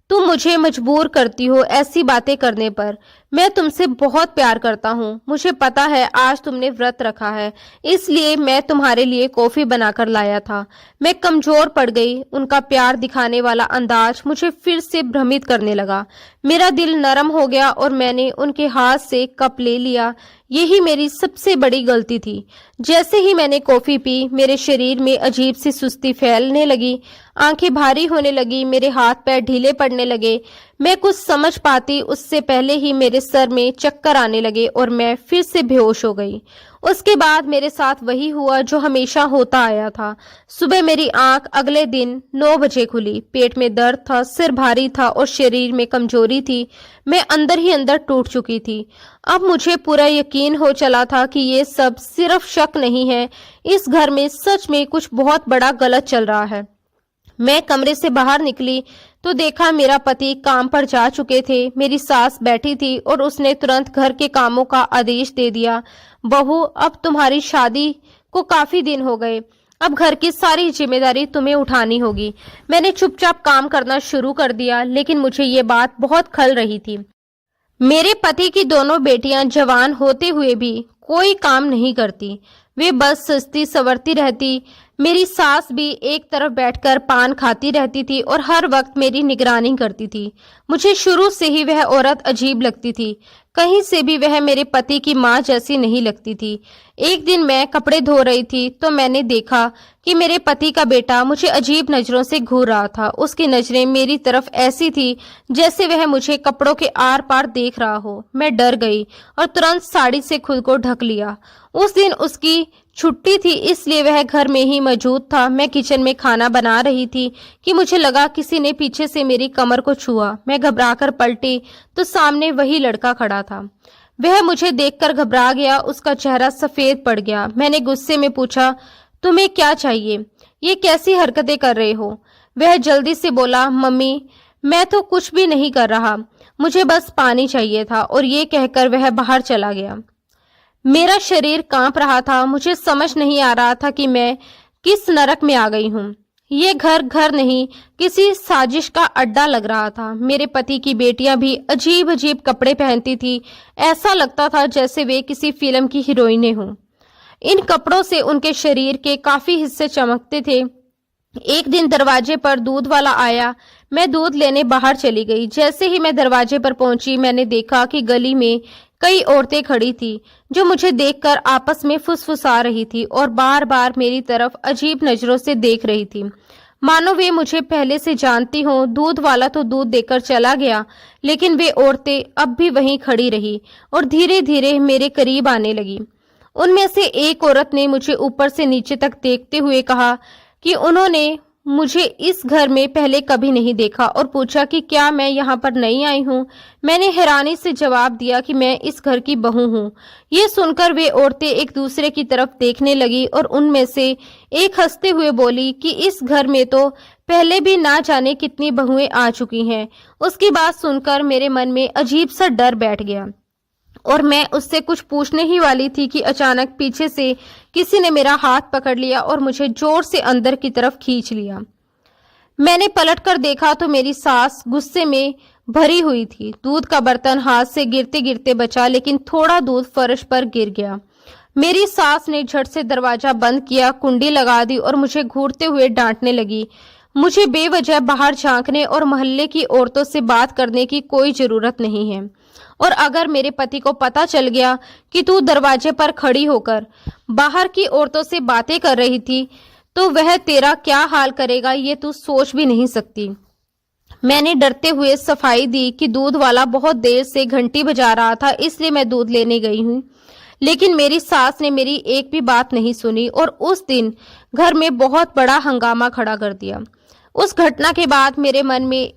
तुम मुझे मजबूर करती हो ऐसी बातें करने पर। मैं तुमसे बहुत प्यार करता हूँ। मुझे पता है आज तुमने व्रत रखा है, इसलिए मैं तुम्हारे लिए कॉफी बनाकर लाया था। मैं कमजोर पड़ गई। उनका प्यार दिखाने वाला अंदाज मुझे फिर से भ्रमित करने लगा। मेरा दिल नरम हो गया और मैंने उनके हाथ से कप ले लिया। यही मेरी सबसे बड़ी गलती थी। जैसे ही मैंने कॉफी पी, मेरे शरीर में अजीब सी सुस्ती फैलने लगी, आंखें भारी होने लगी, मेरे हाथ पैर ढीले पड़ने लगे। मैं कुछ समझ पाती उससे पहले ही मेरे सर में चक्कर आने लगे और मैं फिर से बेहोश हो गई। उसके बाद मेरे साथ वही हुआ जो हमेशा होता आया था। सुबह मेरी आंख अगले दिन 9 बजे खुली। पेट में दर्द था, सिर भारी था और शरीर में कमजोरी थी। मैं अंदर ही अंदर टूट चुकी थी। अब मुझे पूरा यकीन हो चला था कि ये सब सिर्फ शक नहीं है, इस घर में सच में कुछ बहुत बड़ा गलत चल रहा है। मैं कमरे से बाहर निकली तो देखा मेरा पति काम पर जा चुके थे। मेरी सास बैठी थी और उसने तुरंत घर के कामों का आदेश दे दिया। बहू, अब तुम्हारी शादी को काफी दिन हो गए, अब घर की सारी जिम्मेदारी तुम्हें उठानी होगी। मैंने चुपचाप काम करना शुरू कर दिया, लेकिन मुझे ये बात बहुत खल रही थी। मेरे पति की दोनों बेटियां जवान होते हुए भी कोई काम नहीं करती, वे बस सजती संवरती रहती। मेरी सास भी एक तरफ बैठकर पान खाती रहती थी और हर वक्त मेरी निगरानी करती थी। मुझे शुरू से ही वह औरत अजीब लगती थी। कहीं से भी वह मेरे पति की माँ जैसी नहीं लगती थी। एक दिन मैं कपड़े धो रही थी तो मैंने देखा कि मेरे पति का बेटा मुझे अजीब नजरों से घूर रहा था। उसकी नजरें मेरी तरफ ऐसी थी जैसे वह मुझे कपड़ों के आर पार देख रहा हो। मैं डर गई और तुरंत साड़ी से खुद को ढक लिया। उस दिन उसकी छुट्टी थी, इसलिए वह घर में ही मौजूद था। मैं किचन में खाना बना रही थी कि मुझे लगा किसी ने पीछे से मेरी कमर को छुआ। मैं घबराकर पलटी तो सामने वही लड़का खड़ा था। वह मुझे देखकर घबरा गया, उसका चेहरा सफेद पड़ गया। मैंने गुस्से में पूछा, तुम्हें क्या चाहिए? ये कैसी हरकतें कर रहे हो? वह जल्दी से बोला, मम्मी, मैं तो कुछ भी नहीं कर रहा, मुझे बस पानी चाहिए था। और ये कहकर वह बाहर चला गया। मेरा शरीर कांप रहा था। मुझे समझ नहीं आ रहा था कि मैं किस नरक में आ गई हूँ। ये घर नहीं, किसी साजिश का अड्डा लग रहा था। मेरे पति की बेटियां भी अजीब अजीब कपड़े पहनती थी। ऐसा लगता था जैसे वे किसी फिल्म की हीरोइनें हों। इन कपड़ों से उनके शरीर के काफी हिस्से चमकते थे। एक दिन दरवाजे पर दूध वाला आया। मैं दूध लेने बाहर चली गई। जैसे ही मैं दरवाजे पर पहुंची, मैंने देखा कि गली में कई औरतें खड़ी थी जो मुझे देखकर आपस में फुसफुसा रही थी और बार बार मेरी तरफ अजीब नजरों से देख रही थी, मानो वे मुझे पहले से जानती हों। दूध वाला तो दूध देकर चला गया, लेकिन वे औरतें अब भी वहीं खड़ी रही और धीरे धीरे मेरे करीब आने लगी। उनमें से एक औरत ने मुझे ऊपर से नीचे तक देखते हुए कहा कि उन्होंने मुझे इस घर में पहले कभी नहीं देखा और पूछा कि क्या मैं यहाँ पर नई आई हूँ। मैंने हैरानी से जवाब दिया कि मैं इस घर की बहू हूँ। ये सुनकर वे औरतें एक दूसरे की तरफ देखने लगी और उनमें से एक हंसते हुए बोली कि इस घर में तो पहले भी ना जाने कितनी बहुएं आ चुकी हैं। उसकी बात सुनकर मेरे मन में अजीब सा डर बैठ गया और मैं उससे कुछ पूछने ही वाली थी कि अचानक पीछे से किसी ने मेरा हाथ पकड़ लिया और मुझे जोर से अंदर की तरफ खींच लिया। मैंने पलटकर देखा तो मेरी सास गुस्से में भरी हुई थी। दूध का बर्तन हाथ से गिरते गिरते बचा, लेकिन थोड़ा दूध फर्श पर गिर गया। मेरी सास ने झट से दरवाजा बंद किया, कुंडी लगा दी और मुझे घूरते हुए डांटने लगी। मुझे बेवजह बाहर झांकने और मोहल्ले की औरतों से बात करने की कोई जरूरत नहीं है, और अगर मेरे पति को पता चल गया कि तू दरवाजे पर खड़ी होकर बाहर की औरतों से बातें कर रही थी तो वह तेरा क्या हाल करेगा ये तू सोच भी नहीं सकती। मैंने डरते हुए सफाई दी कि दूध वाला बहुत देर से घंटी बजा रहा था, इसलिए मैं दूध लेने गई हूँ। लेकिन मेरी सास ने मेरी एक भी बात नहीं सुनी और उस दिन घर में बहुत बड़ा हंगामा खड़ा कर दिया। उस घटना के बाद मेरे मन में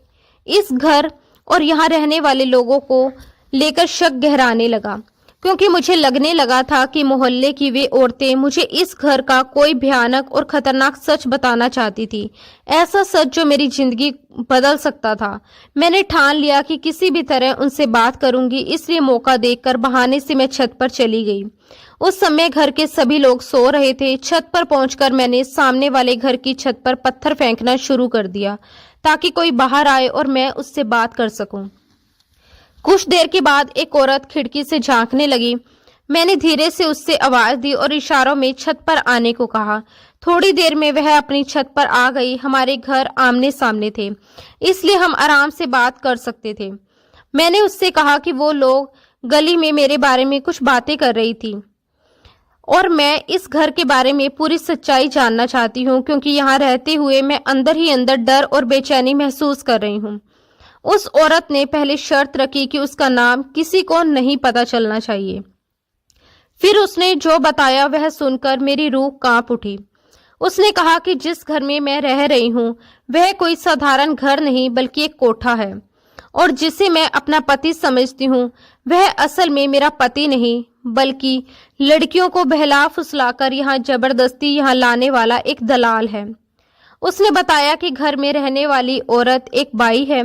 इस घर और यहाँ रहने वाले लोगों को लेकर शक गहराने लगा, क्योंकि मुझे लगने लगा था कि मोहल्ले की वे औरतें मुझे इस घर का कोई भयानक और खतरनाक सच बताना चाहती थी, ऐसा सच जो मेरी जिंदगी बदल सकता था। मैंने ठान लिया कि किसी भी तरह उनसे बात करूंगी, इसलिए मौका देखकर बहाने से मैं छत पर चली गई। उस समय घर के सभी लोग सो रहे थे। छत पर पहुंचकर मैंने सामने वाले घर की छत पर पत्थर फेंकना शुरू कर दिया ताकि कोई बाहर आए और मैं उससे बात कर सकूं। कुछ देर के बाद एक औरत खिड़की से झांकने लगी। मैंने धीरे से उससे आवाज दी और इशारों में छत पर आने को कहा। थोड़ी देर में वह अपनी छत पर आ गई। हमारे घर आमने सामने थे, इसलिए हम आराम से बात कर सकते थे। मैंने उससे कहा कि वो लोग गली में मेरे बारे में कुछ बातें कर रही थी और मैं इस घर के बारे में पूरी सच्चाई जानना चाहती हूँ, क्योंकि यहाँ रहते हुए मैं अंदर ही अंदर डर और बेचैनी महसूस कर रही हूँ। उस औरत ने पहले शर्त रखी कि उसका नाम किसी को नहीं पता चलना चाहिए। फिर उसने जो बताया वह सुनकर मेरी रूह कांप उठी। उसने कहा कि जिस घर में मैं रह रही हूँ वह कोई साधारण घर नहीं बल्कि एक कोठा है, और जिसे मैं अपना पति समझती हूँ वह असल में मेरा पति नहीं बल्कि लड़कियों को बहला फुसलाकर यहाँ जबरदस्ती यहाँ लाने वाला एक दलाल है। उसने बताया कि घर में रहने वाली औरत एक बाई है।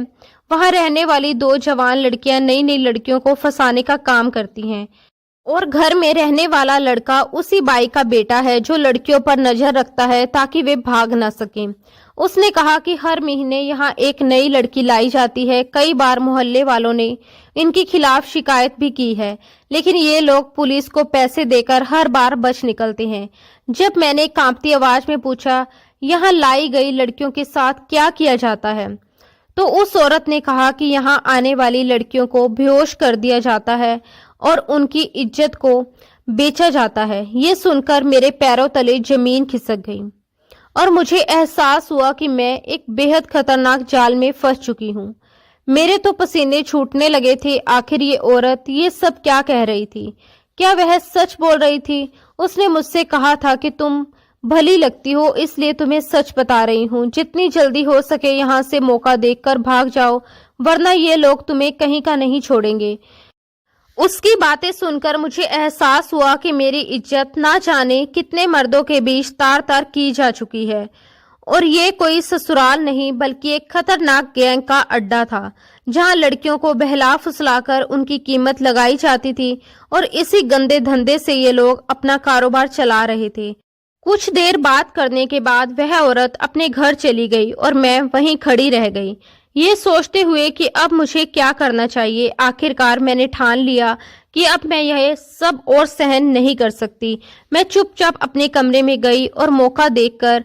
वहां रहने वाली 2 जवान लड़कियां नई नई लड़कियों को फंसाने का काम करती हैं, और घर में रहने वाला लड़का उसी बाई का बेटा है जो लड़कियों पर नजर रखता है ताकि वे भाग ना सकें। उसने कहा कि हर महीने यहाँ एक नई लड़की लाई जाती है। कई बार मोहल्ले वालों ने इनके खिलाफ शिकायत भी की है, लेकिन ये लोग पुलिस को पैसे देकर हर बार बच निकलते हैं। जब मैंने कांपती आवाज में पूछा यहाँ लाई गई लड़कियों के साथ क्या किया जाता है, तो उस औरत ने कहा कि यहाँ आने वाली लड़कियों को बेहोश कर दिया जाता है और उनकी इज्जत को बेचा जाता है। ये सुनकर मेरे पैरों तले जमीन खिसक गई और मुझे एहसास हुआ कि मैं एक बेहद खतरनाक जाल में फंस चुकी हूँ। मेरे तो पसीने छूटने लगे थे। आखिर ये औरत ये सब क्या कह रही थी? क्या वह सच बोल रही थी? उसने मुझसे कहा था कि तुम भली लगती हो इसलिए तुम्हें सच बता रही हूँ। जितनी जल्दी हो सके यहाँ से मौका देखकर भाग जाओ, वरना ये लोग तुम्हें कहीं का नहीं छोड़ेंगे। उसकी बातें सुनकर मुझे एहसास हुआ कि मेरी इज्जत ना जाने कितने मर्दों के बीच तार तार की जा चुकी है, और ये कोई ससुराल नहीं बल्कि एक खतरनाक गैंग का अड्डा था जहां लड़कियों को बहला फुसलाकर उनकी कीमत लगाई जाती थी, और इसी गंदे धंधे से ये लोग अपना कारोबार चला रहे थे। कुछ देर बात करने के बाद वह औरत अपने घर चली गई और मैं वहीं खड़ी रह गई, ये सोचते हुए कि अब मुझे क्या करना चाहिए। आखिरकार मैंने ठान लिया कि अब मैं यह सब और सहन नहीं कर सकती। मैं चुपचाप अपने कमरे में गई और मौका देखकर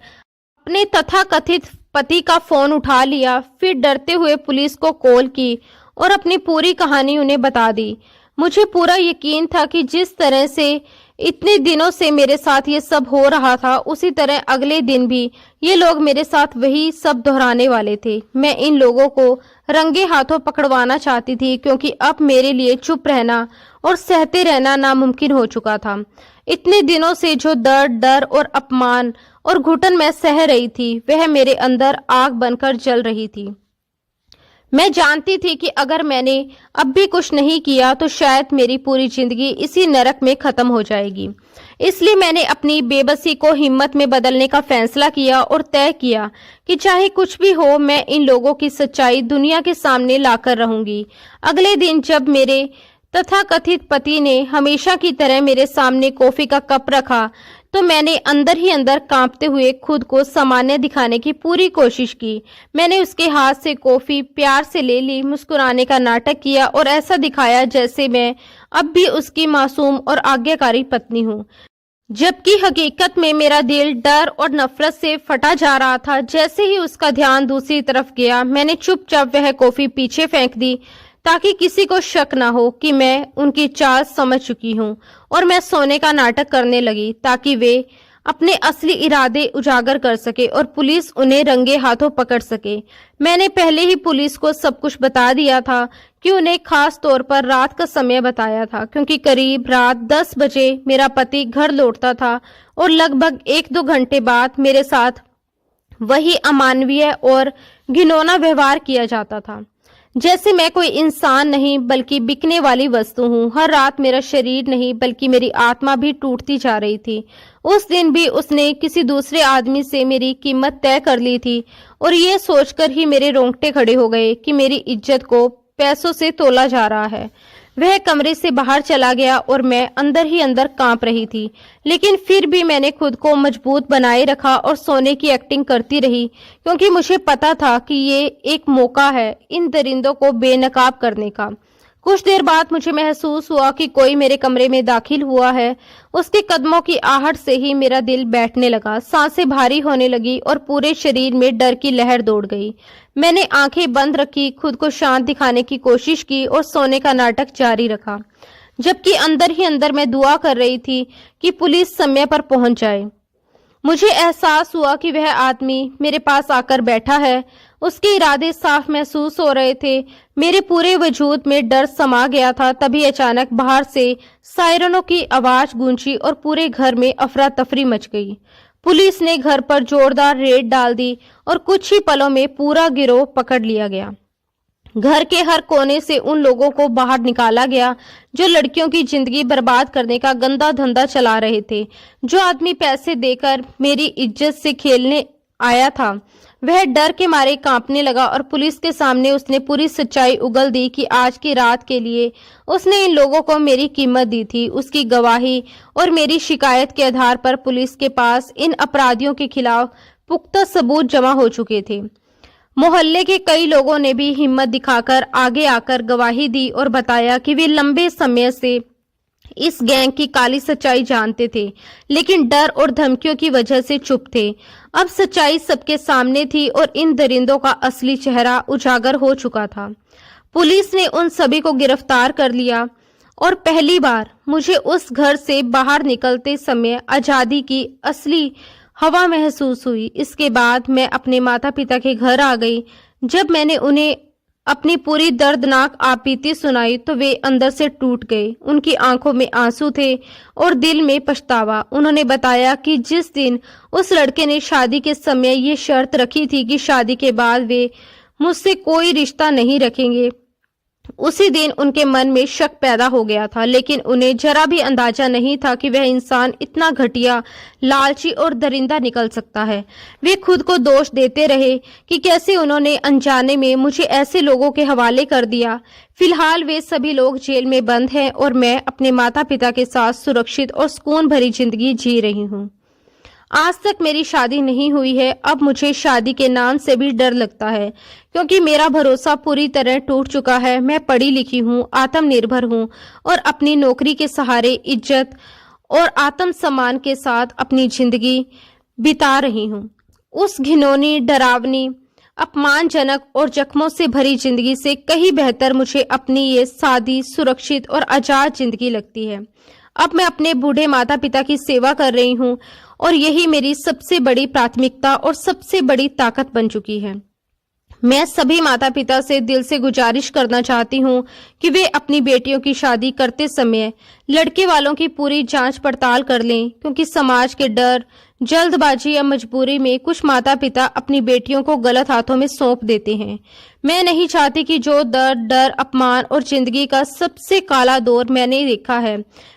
अपने तथाकथित पति का फोन उठा लिया। फिर डरते हुए पुलिस को कॉल की और अपनी पूरी कहानी उन्हें बता दी। मुझे पूरा यकीन था कि जिस तरह से इतने दिनों से मेरे साथ ये सब हो रहा था, उसी तरह अगले दिन भी ये लोग मेरे साथ वही सब दोहराने वाले थे। मैं इन लोगों को रंगे हाथों पकड़वाना चाहती थी, क्योंकि अब मेरे लिए चुप रहना और सहते रहना नामुमकिन हो चुका था। इतने दिनों से जो दर्द, डर और अपमान और घुटन मैं सह रही थी, वह मेरे अंदर आग बनकर जल रही थी। मैं जानती थी कि अगर मैंने अब भी कुछ नहीं किया तो शायद मेरी पूरी जिंदगी इसी नरक में खत्म हो जाएगी। इसलिए मैंने अपनी बेबसी को हिम्मत में बदलने का फैसला किया और तय किया कि चाहे कुछ भी हो, मैं इन लोगों की सच्चाई दुनिया के सामने लाकर रहूंगी। अगले दिन जब मेरे तथाकथित पति ने हमेशा की तरह मेरे सामने कॉफी का कप रखा, तो मैंने अंदर ही अंदर कांपते हुए खुद को सामान्य दिखाने की पूरी कोशिश की। मैंने उसके हाथ से कॉफी प्यार से ले ली, मुस्कुराने का नाटक किया और ऐसा दिखाया जैसे मैं अब भी उसकी मासूम और आज्ञाकारी पत्नी हूँ, जबकि हकीकत में मेरा दिल डर और नफरत से फटा जा रहा था। जैसे ही उसका ध्यान दूसरी तरफ गया, मैंने चुपचाप वह कॉफी पीछे फेंक दी ताकि किसी को शक ना हो कि मैं उनकी चाल समझ चुकी हूँ, और मैं सोने का नाटक करने लगी ताकि वे अपने असली इरादे उजागर कर सके और पुलिस उन्हें रंगे हाथों पकड़ सके। मैंने पहले ही पुलिस को सब कुछ बता दिया था कि उन्हें खास तौर पर रात का समय बताया था, क्योंकि करीब रात 10 बजे मेरा पति घर लौटता था और लगभग 1-2 घंटे बाद मेरे साथ वही अमानवीय और घिनौना व्यवहार किया जाता था, जैसे मैं कोई इंसान नहीं बल्कि बिकने वाली वस्तु हूँ। हर रात मेरा शरीर नहीं बल्कि मेरी आत्मा भी टूटती जा रही थी। उस दिन भी उसने किसी दूसरे आदमी से मेरी कीमत तय कर ली थी, और ये सोचकर ही मेरे रोंगटे खड़े हो गए कि मेरी इज्जत को पैसों से तोला जा रहा है। वह कमरे से बाहर चला गया और मैं अंदर ही अंदर कांप रही थी, लेकिन फिर भी मैंने खुद को मजबूत बनाए रखा और सोने की एक्टिंग करती रही, क्योंकि मुझे पता था कि ये एक मौका है इन दरिंदों को बेनकाब करने का। कुछ देर बाद मुझे महसूस हुआ कि कोई मेरे कमरे में दाखिल हुआ है। उसके कदमों की आहट से ही मेरा दिल बैठने लगा, सांसें भारी होने लगी और पूरे शरीर में डर की लहर दौड़ गई। मैंने आंखें बंद रखी, खुद को शांत दिखाने की कोशिश की और सोने का नाटक जारी रखा, जबकि अंदर ही अंदर मैं दुआ कर रही थी कि पुलिस समय पर पहुंच जाए। मुझे एहसास हुआ कि वह आदमी मेरे पास आकर बैठा है। उसके इरादे साफ महसूस हो रहे थे। मेरे पूरे वजूद में डर समा गया था। तभी अचानक बाहर से सायरनों की आवाज गूंजी और पूरे घर में अफरा तफरी मच गई। पुलिस ने घर पर जोरदार रेड डाल दी और कुछ ही पलों में पूरा गिरोह पकड़ लिया गया। घर के हर कोने से उन लोगों को बाहर निकाला गया जो लड़कियों की जिंदगी बर्बाद करने का गंदा धंधा चला रहे थे। जो आदमी पैसे देकर मेरी इज्जत से खेलने आया था, वह डर के मारे कांपने लगा और पुलिस के सामने उसने पूरी सच्चाई उगल दी कि आज की रात के लिए उसने इन लोगों को मेरी कीमत दी थी। उसकी गवाही और मेरी शिकायत के आधार पर पुलिस के पास इन अपराधियों के खिलाफ पुख्ता सबूत जमा हो चुके थे। मोहल्ले के कई लोगों ने भी हिम्मत दिखाकर आगे आकर गवाही दी और बताया कि वे लंबे समय से इस गैंग की काली सच्चाई जानते थे, लेकिन डर और धमकियों की वजह से चुप थे। अब सच्चाई सबके सामने थी और इन दरिंदों का असली चेहरा उजागर हो चुका था। पुलिस ने उन सभी को गिरफ्तार कर लिया और पहली बार मुझे उस घर से बाहर निकलते समय आजादी की असली हवा महसूस हुई। इसके बाद मैं अपने माता पिता के घर आ गई। जब मैंने उन्हें अपनी पूरी दर्दनाक आपबीती सुनाई तो वे अंदर से टूट गए। उनकी आंखों में आंसू थे और दिल में पछतावा। उन्होंने बताया कि जिस दिन उस लड़के ने शादी के समय ये शर्त रखी थी कि शादी के बाद वे मुझसे कोई रिश्ता नहीं रखेंगे, उसी दिन उनके मन में शक पैदा हो गया था, लेकिन उन्हें जरा भी अंदाजा नहीं था कि वह इंसान इतना घटिया, लालची और दरिंदा निकल सकता है। वे खुद को दोष देते रहे कि कैसे उन्होंने अनजाने में मुझे ऐसे लोगों के हवाले कर दिया। फिलहाल वे सभी लोग जेल में बंद हैं और मैं अपने माता पिता के साथ सुरक्षित और सुकून भरी जिंदगी जी रही हूँ। आज तक मेरी शादी नहीं हुई है। अब मुझे शादी के नाम से भी डर लगता है, क्योंकि मेरा भरोसा पूरी तरह टूट चुका है। मैं पढ़ी लिखी हूँ, आत्मनिर्भर हूँ और अपनी नौकरी के सहारे इज्जत और आत्मसम्मान के साथ अपनी जिंदगी बिता रही हूँ। उस घिनौनी, डरावनी, अपमानजनक और जख्मों से भरी जिंदगी से कहीं बेहतर मुझे अपनी ये सादी, सुरक्षित और आजाद जिंदगी लगती है। अब मैं अपने बूढ़े माता पिता की सेवा कर रही हूँ और यही मेरी सबसे बड़ी प्राथमिकता और सबसे बड़ी ताकत बन चुकी है। मैं सभी माता पिता से दिल से गुजारिश करना चाहती हूँ कि वे अपनी बेटियों की शादी करते समय लड़के वालों की पूरी जांच पड़ताल कर लें, क्योंकि समाज के डर, जल्दबाजी या मजबूरी में कुछ माता पिता अपनी बेटियों को गलत हाथों में सौंप देते हैं। मैं नहीं चाहती कि जो दर्द, डर, अपमान और जिंदगी का सबसे काला दौर मैंने देखा है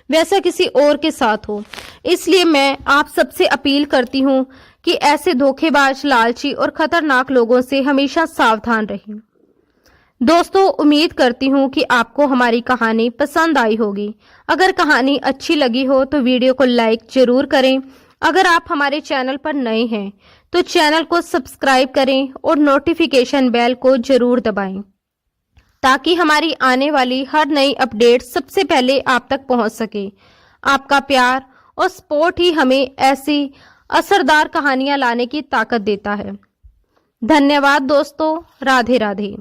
वैसा किसी और के साथ हो। इसलिए मैं आप सबसे अपील करती हूँ कि ऐसे धोखेबाज, लालची और खतरनाक लोगों से हमेशा सावधान रहें। दोस्तों, उम्मीद करती हूँ कि आपको हमारी कहानी पसंद आई होगी। अगर कहानी अच्छी लगी हो तो वीडियो को लाइक जरूर करें। अगर आप हमारे चैनल पर नए हैं तो चैनल को सब्सक्राइब करें और नोटिफिकेशन बेल को जरूर दबाएं, ताकि हमारी आने वाली हर नई अपडेट सबसे पहले आप तक पहुंच सके। आपका प्यार और सपोर्ट ही हमें ऐसी असरदार कहानियां लाने की ताकत देता है। धन्यवाद दोस्तों। राधे राधे।